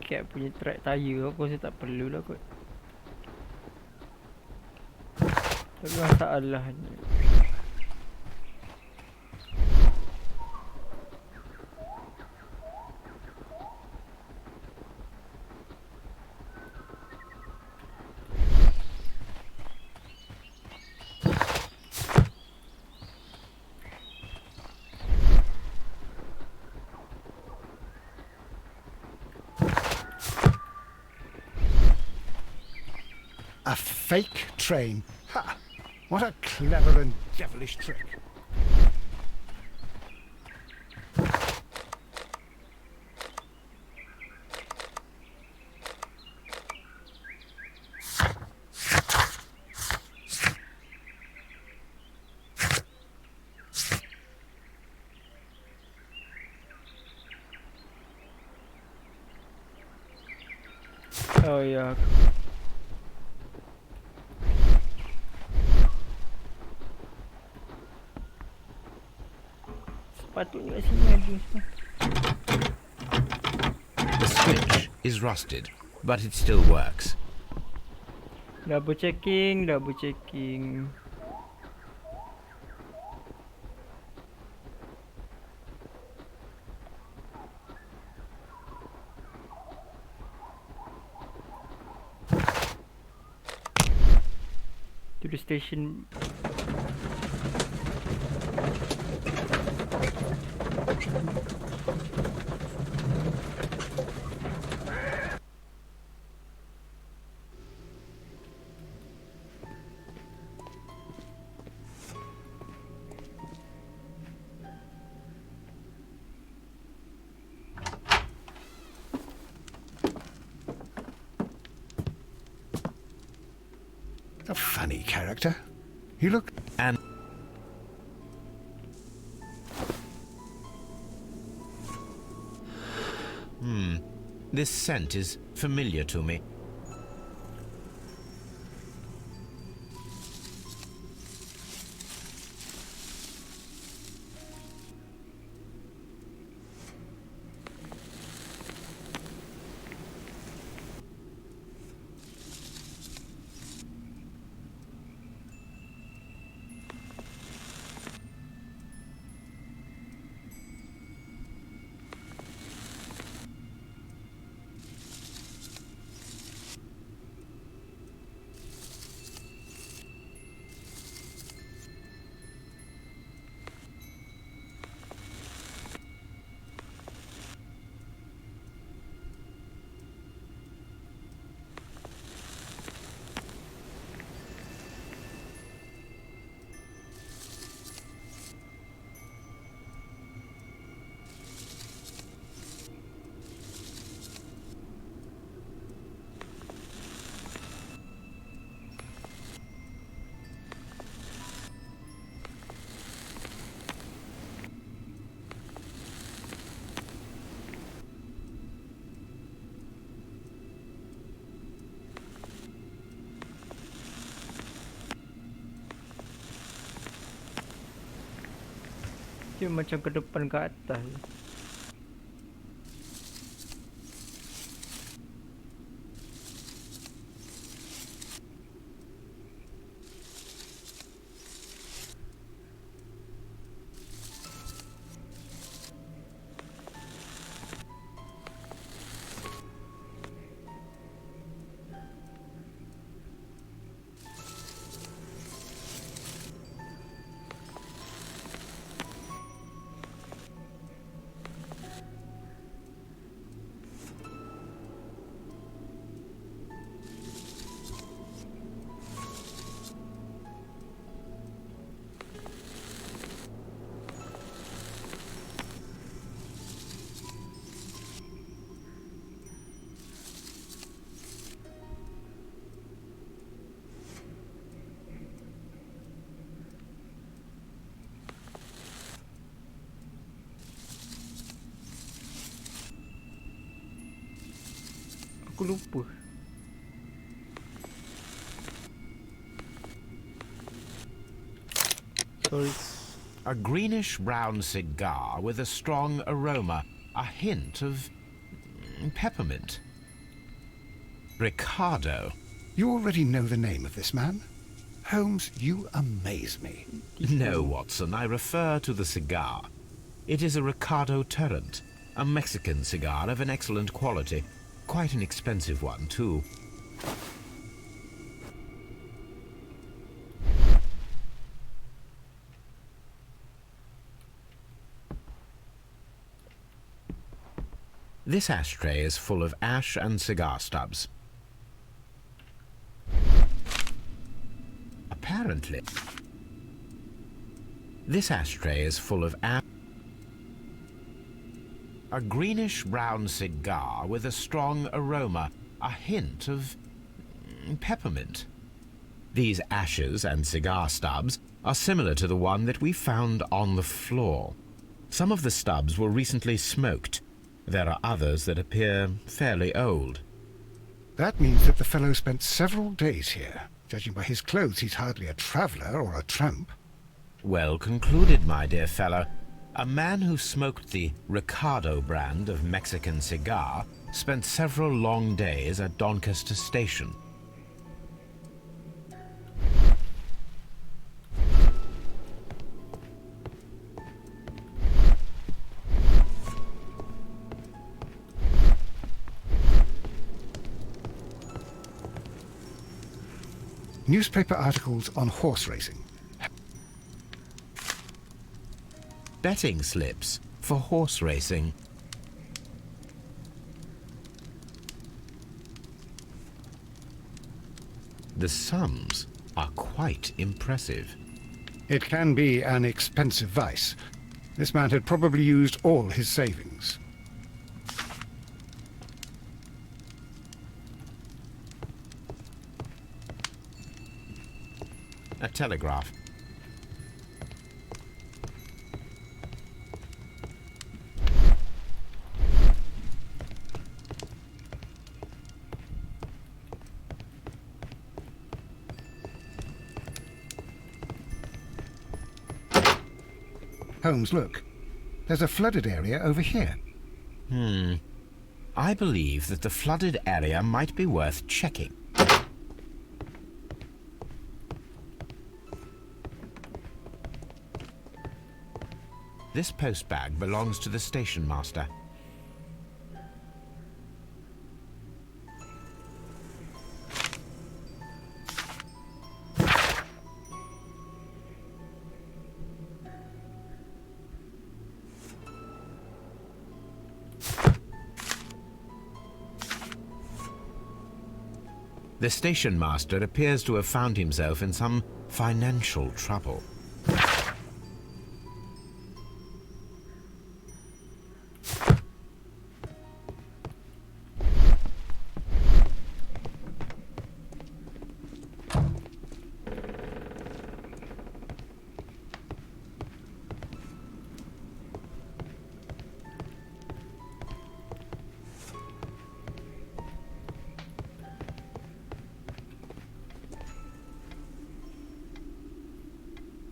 Speaker 3: Cat punya track tayar aku rasa tak perlu lah kot. Tapi masalahnya
Speaker 1: A fake train. Ha! What a clever and devilish trick.
Speaker 3: oh ya. Sepatutnya kat sini ada semua.
Speaker 2: The switch is rusted, but it still works.
Speaker 3: Double checking, double checking. To the station.
Speaker 1: funny character. He looked...
Speaker 2: And this scent is familiar to me.
Speaker 3: Dia macam ke depan ke atas. Aku lupa. Sorry.
Speaker 2: A greenish-brown cigar with a strong aroma, a hint of peppermint. Ricardo.
Speaker 1: You already know the name of this man? Holmes, you amaze me.
Speaker 2: No, Watson, I refer to the cigar. It is a Ricardo Turrent, a Mexican cigar of an excellent quality. Quite an expensive one, too. This ashtray is full of ash and cigar stubs. Apparently, this ashtray is full of ash. A greenish-brown cigar with a strong aroma, a hint of peppermint. These ashes and cigar stubs are similar to the one that we found on the floor. Some of the stubs were recently smoked. There are others that appear fairly old.
Speaker 1: That means that the fellow spent several days here. Judging by his clothes, he's hardly a traveller or a tramp.
Speaker 2: Well concluded, my dear fellow. A man who smoked the Ricardo brand of Mexican cigar spent several long days at Doncaster Station.
Speaker 1: Newspaper articles on horse racing.
Speaker 2: Betting slips for horse racing. The sums are quite impressive.
Speaker 1: It can be an expensive vice. This man had probably used all his savings.
Speaker 2: a telegraph.
Speaker 1: Holmes, look. There's a flooded area over here.
Speaker 2: I believe that the flooded area might be worth checking. This postbag belongs to the station master. The station master appears to have found himself in some financial trouble.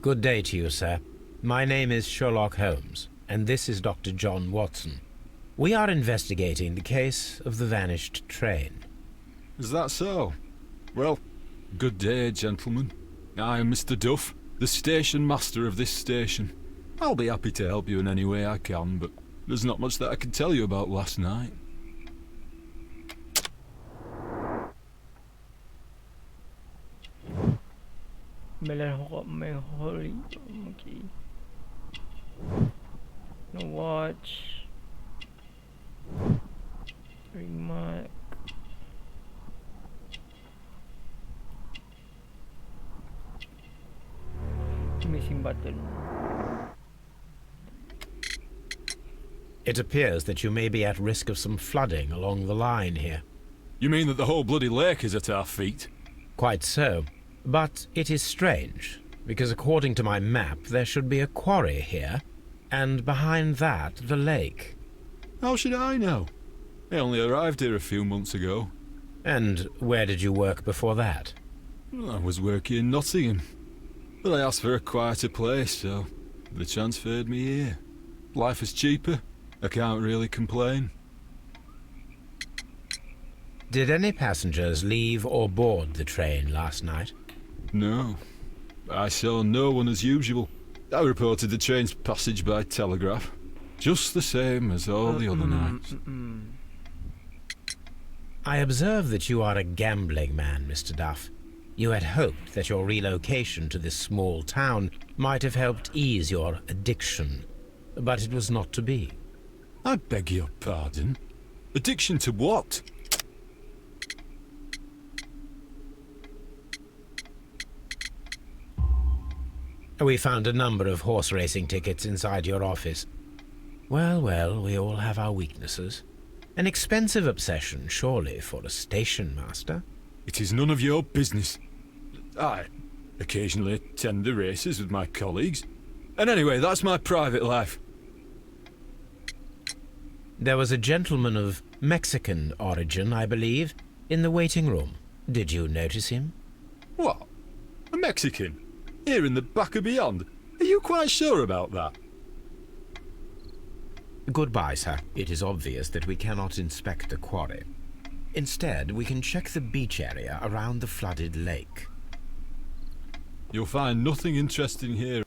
Speaker 2: Good day to you, sir. My name is Sherlock Holmes, and this is Dr. John Watson. We are investigating the case of the vanished train.
Speaker 9: Is that so? Well, good day, gentlemen. I am Mr. Duff, the station master of this station. I'll be happy to help you in any way I can, but there's not much that I can tell you about last night.
Speaker 3: Melancholy. Okay. No watch. Remark. Missing button.
Speaker 2: It appears that you may be at risk of some flooding along the line here.
Speaker 9: You mean that the whole bloody lake is at our feet?
Speaker 2: Quite so. But it is strange, because according to my map, there should be a quarry here, and behind that, the lake.
Speaker 9: How should I know? I only arrived here a few months ago.
Speaker 2: And where did you work before that?
Speaker 9: I was working in Nottingham, but I asked for a quieter place, so they transferred me here. Life is cheaper. I can't really complain.
Speaker 2: Did any passengers leave or board the train last night?
Speaker 9: No. I saw no one as usual. I reported the train's passage by telegraph. Just the same as all the other nights.
Speaker 2: I observe that you are a gambling man, Mr. Duff. You had hoped that your relocation to this small town might have helped ease your addiction, but it was not to be.
Speaker 9: I beg your pardon? Addiction to what?
Speaker 2: We found a number of horse racing tickets inside your office. Well, well, we all have our weaknesses. An expensive obsession, surely, for a station master.
Speaker 9: It is none of your business. I occasionally attend the races with my colleagues. And anyway, that's my private life.
Speaker 2: There was a gentleman of Mexican origin, I believe, in the waiting room. Did you notice him?
Speaker 9: What? A Mexican? Here in the back of beyond? Are you quite sure about that?
Speaker 2: Goodbye, sir. It is obvious that we cannot inspect the quarry. Instead, we can check the beach area around the flooded lake.
Speaker 9: You'll find nothing interesting here.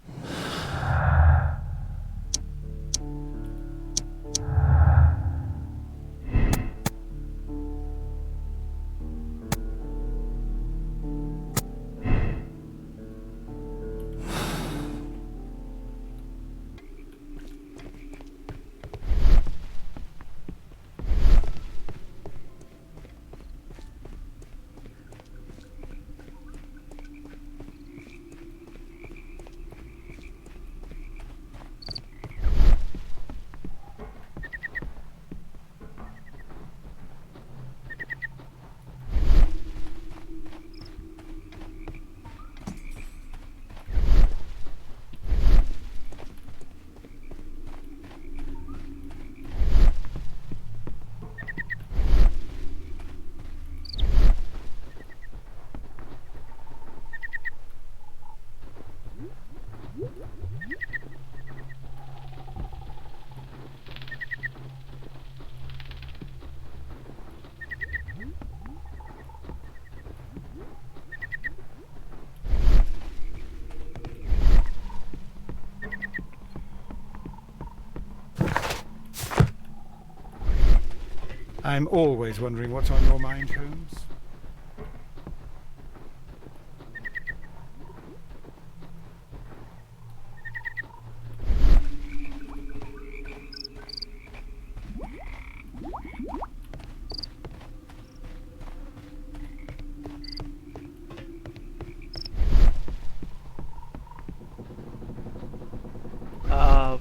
Speaker 1: I'm always wondering what's on your mind, Holmes.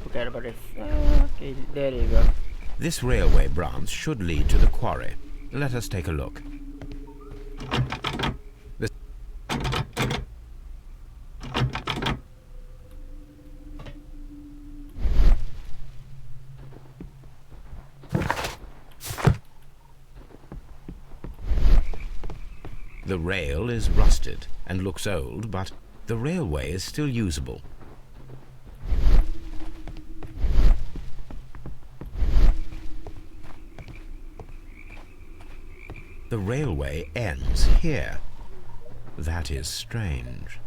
Speaker 3: Forget about this. Okay, there you go.
Speaker 2: This railway branch should lead to the quarry. Let us take a look. The The rail is rusted and looks old, but the railway is still usable. The railway ends here. That is strange.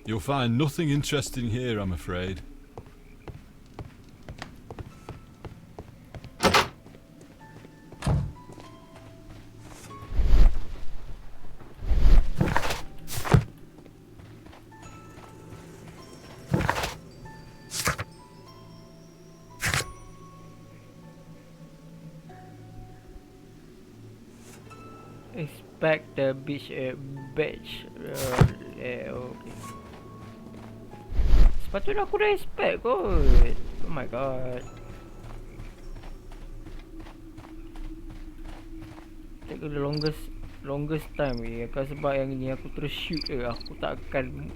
Speaker 9: You'll find nothing interesting here, I'm afraid.
Speaker 3: Expect the beach badge. Okay. Sepatutnya aku dah expect kot. Oh my god. Take the longest time ni. Kan sebab yang ni aku terus shoot je. Aku tak akan.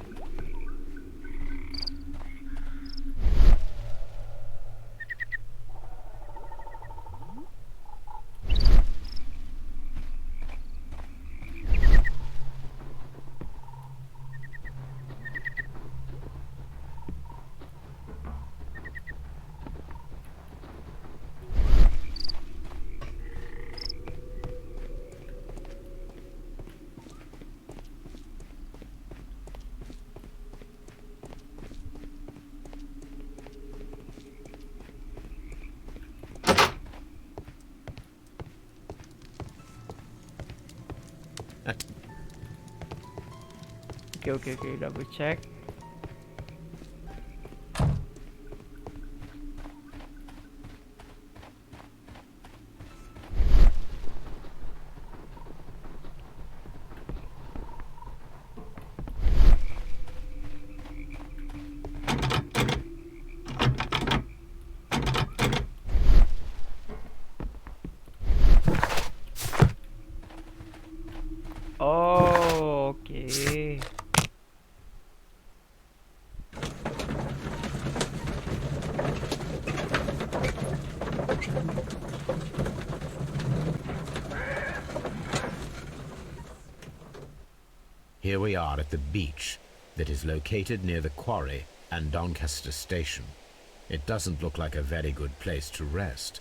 Speaker 3: Okay, double check. Oh, okay.
Speaker 2: Here we are at the beach that is located near the quarry and Doncaster station. It doesn't look like a very good place to rest.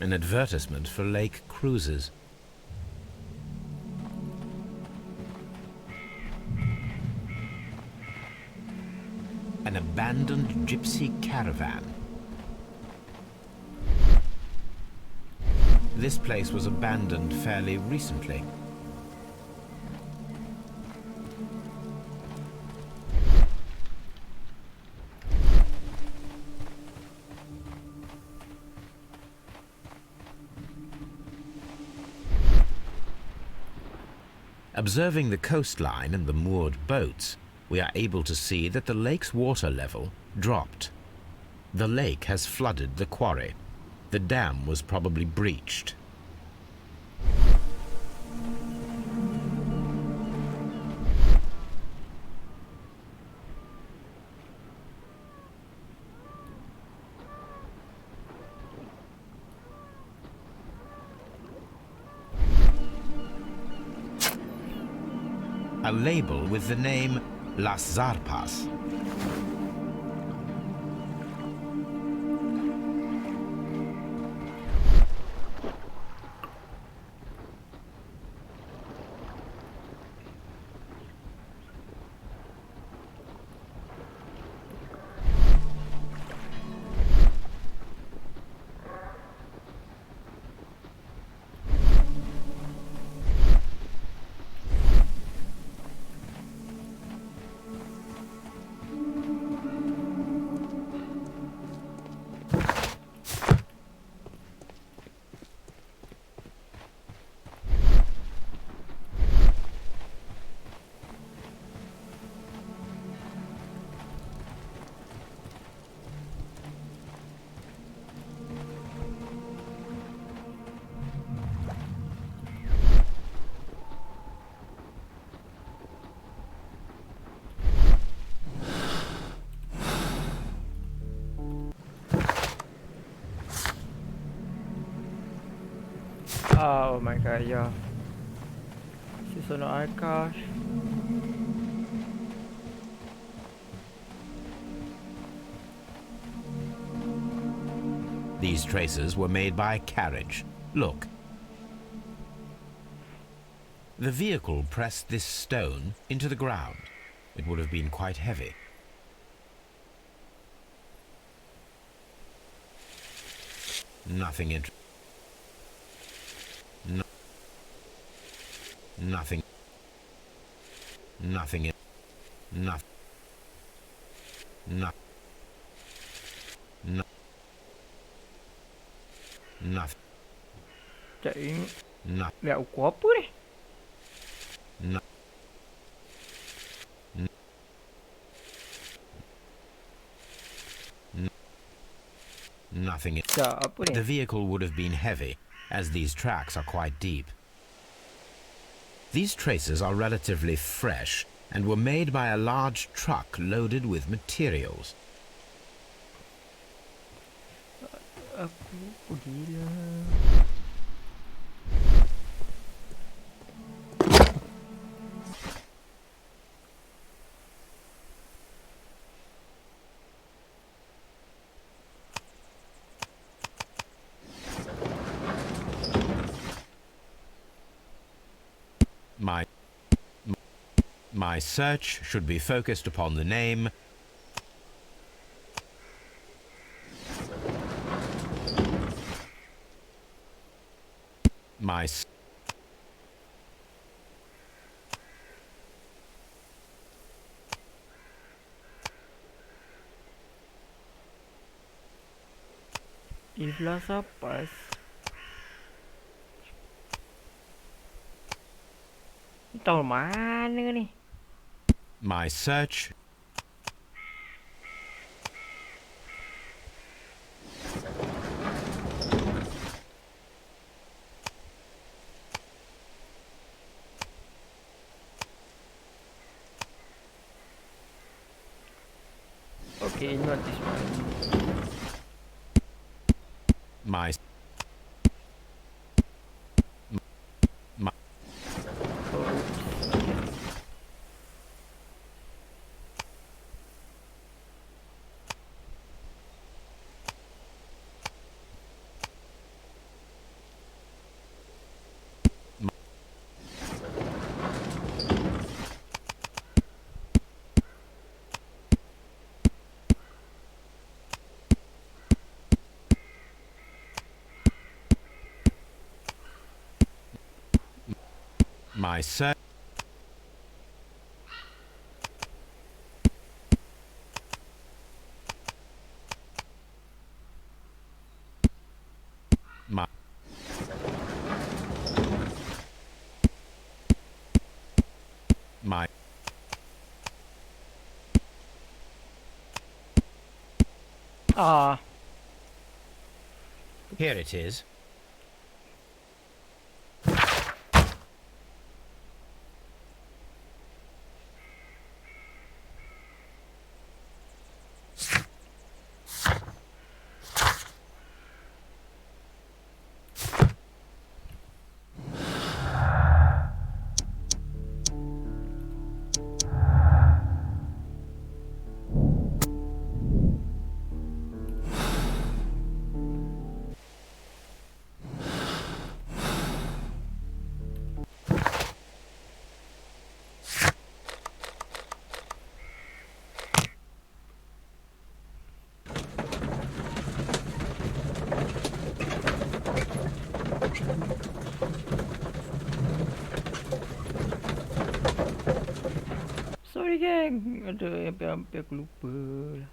Speaker 2: an advertisement for lake cruises. An abandoned gypsy caravan. This place was abandoned fairly recently. Observing the coastline and the moored boats, we are able to see that the lake's water level dropped. The lake has flooded the quarry. The dam was probably breached. A label with the name Las Zarpas.
Speaker 3: Oh my god, yeah. Seasonal archive.
Speaker 2: These traces were made by a carriage. Look. The vehicle pressed this stone into the ground. It would have been quite heavy. Nothing interesting. Nothing. Nothing. Nothing. Nothing. Nothing.
Speaker 3: Chạy
Speaker 2: Nothing.
Speaker 3: mẹo của apa ni?
Speaker 2: Nothing.
Speaker 3: Dạ, apa ni?
Speaker 2: The vehicle would have been heavy, as these tracks are quite deep. These traces are relatively fresh and were made by a large truck loaded with materials.
Speaker 3: Aku gila.
Speaker 2: My search should be focused upon the name
Speaker 3: Iblas apa? Tahu mana ni?
Speaker 2: My search
Speaker 3: Okay, not this one.
Speaker 2: my My sir. My. My.
Speaker 3: Ah,
Speaker 2: Here it is.
Speaker 3: sorry geng. Ada hampir aku lupa lah.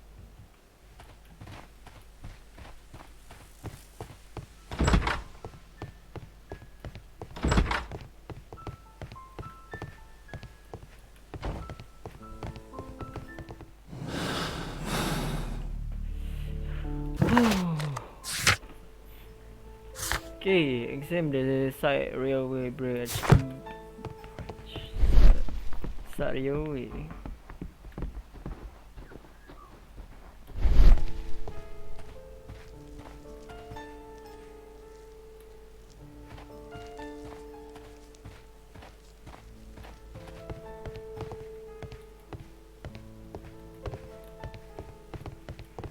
Speaker 3: Okay, exam the side railway bridge. Side railway.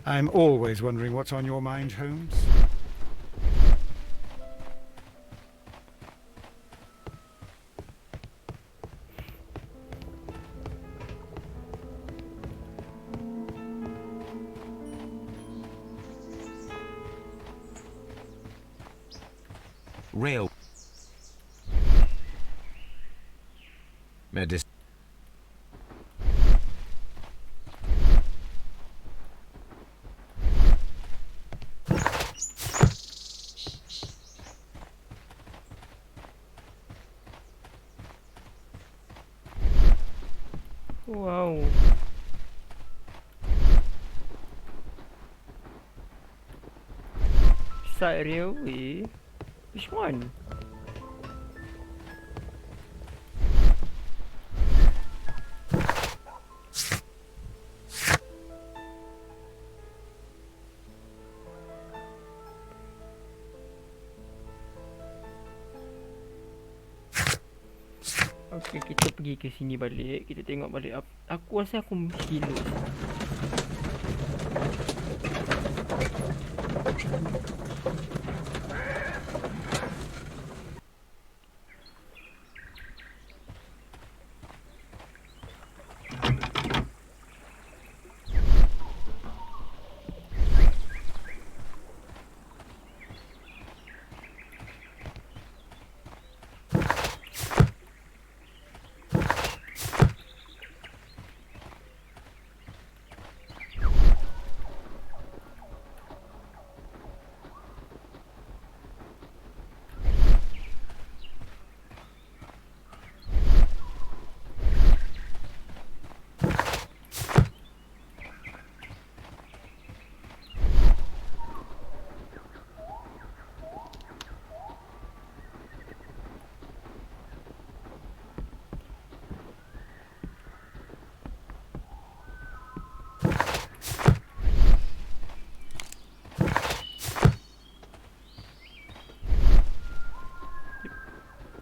Speaker 1: I'm always wondering what's on your mind, Holmes.
Speaker 2: Rail. Medicine.
Speaker 3: Wow. Side railway? Which one? Okay, kita pergi ke sini balik. Kita tengok balik. Aku rasa aku hilus.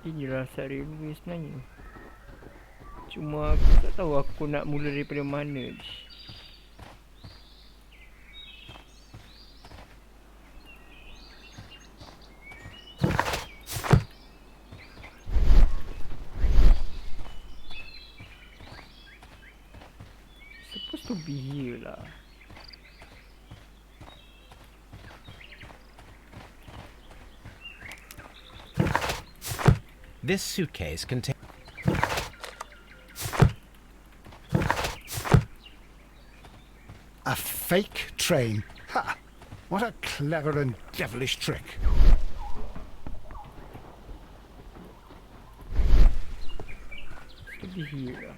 Speaker 3: Inilah side railway sebenarnya. Cuma aku tak tahu aku nak mula daripada mana. Supposed to be here lah.
Speaker 2: This suitcase contains.
Speaker 1: fake train. Ha! What a clever and devilish trick.
Speaker 3: Should be here.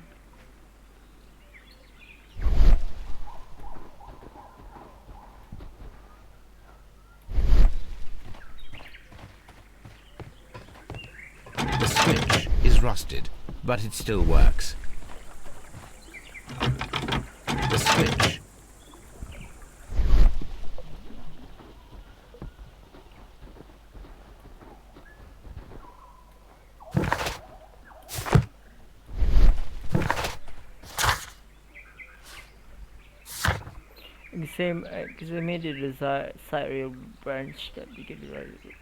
Speaker 2: The switch is rusted, but it still works. The switch.
Speaker 3: The same, because I made it as a side rail branch that we can ride it.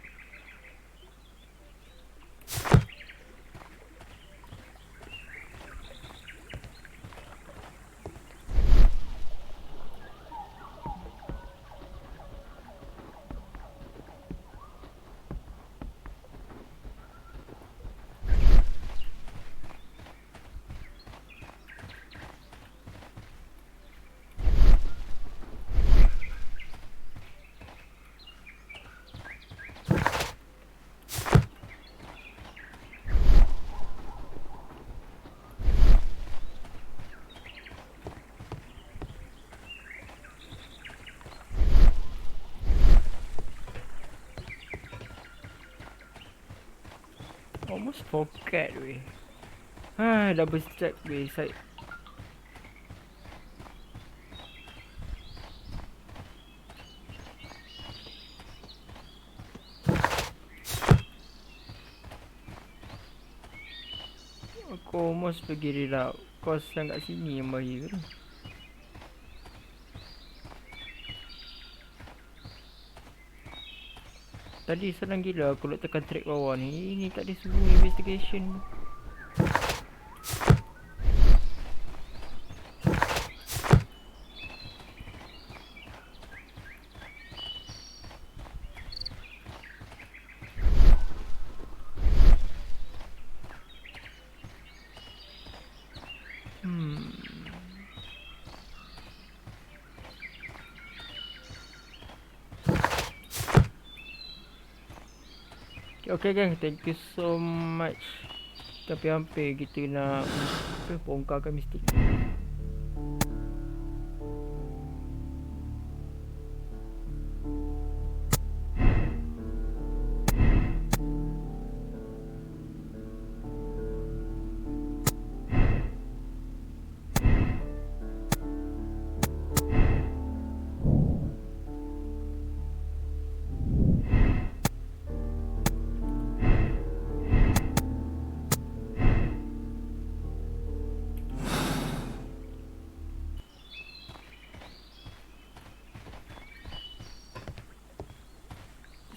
Speaker 3: Almost forget weh. Double strap weh side. Aku almost pergi relap. Kos yang kat sini yang bahaya ke? Tadi senang gila aku nak tekan track bawah ni. Ini tak ada suruh investigation. Okay gang, thank you so much. Tapi hampir kita nak bongkarkan mistake.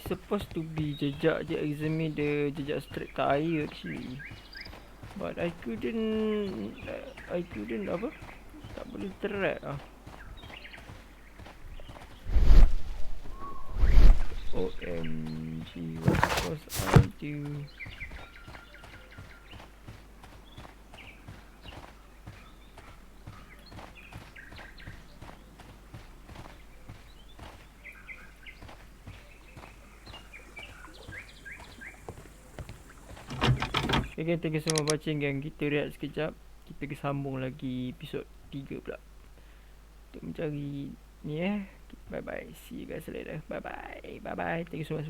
Speaker 3: Supposed to be jejak je examine the jejak straight tire actually, but I couldn't apa, tak boleh track ah. OMG, what supposed I do? Okay, thank you so much watching gang. Kita rehat sekejap. Kita sambung lagi episod 3 pula. Untuk mencari ni Bye bye. See you guys later. Bye bye. Bye bye. Thank you so much.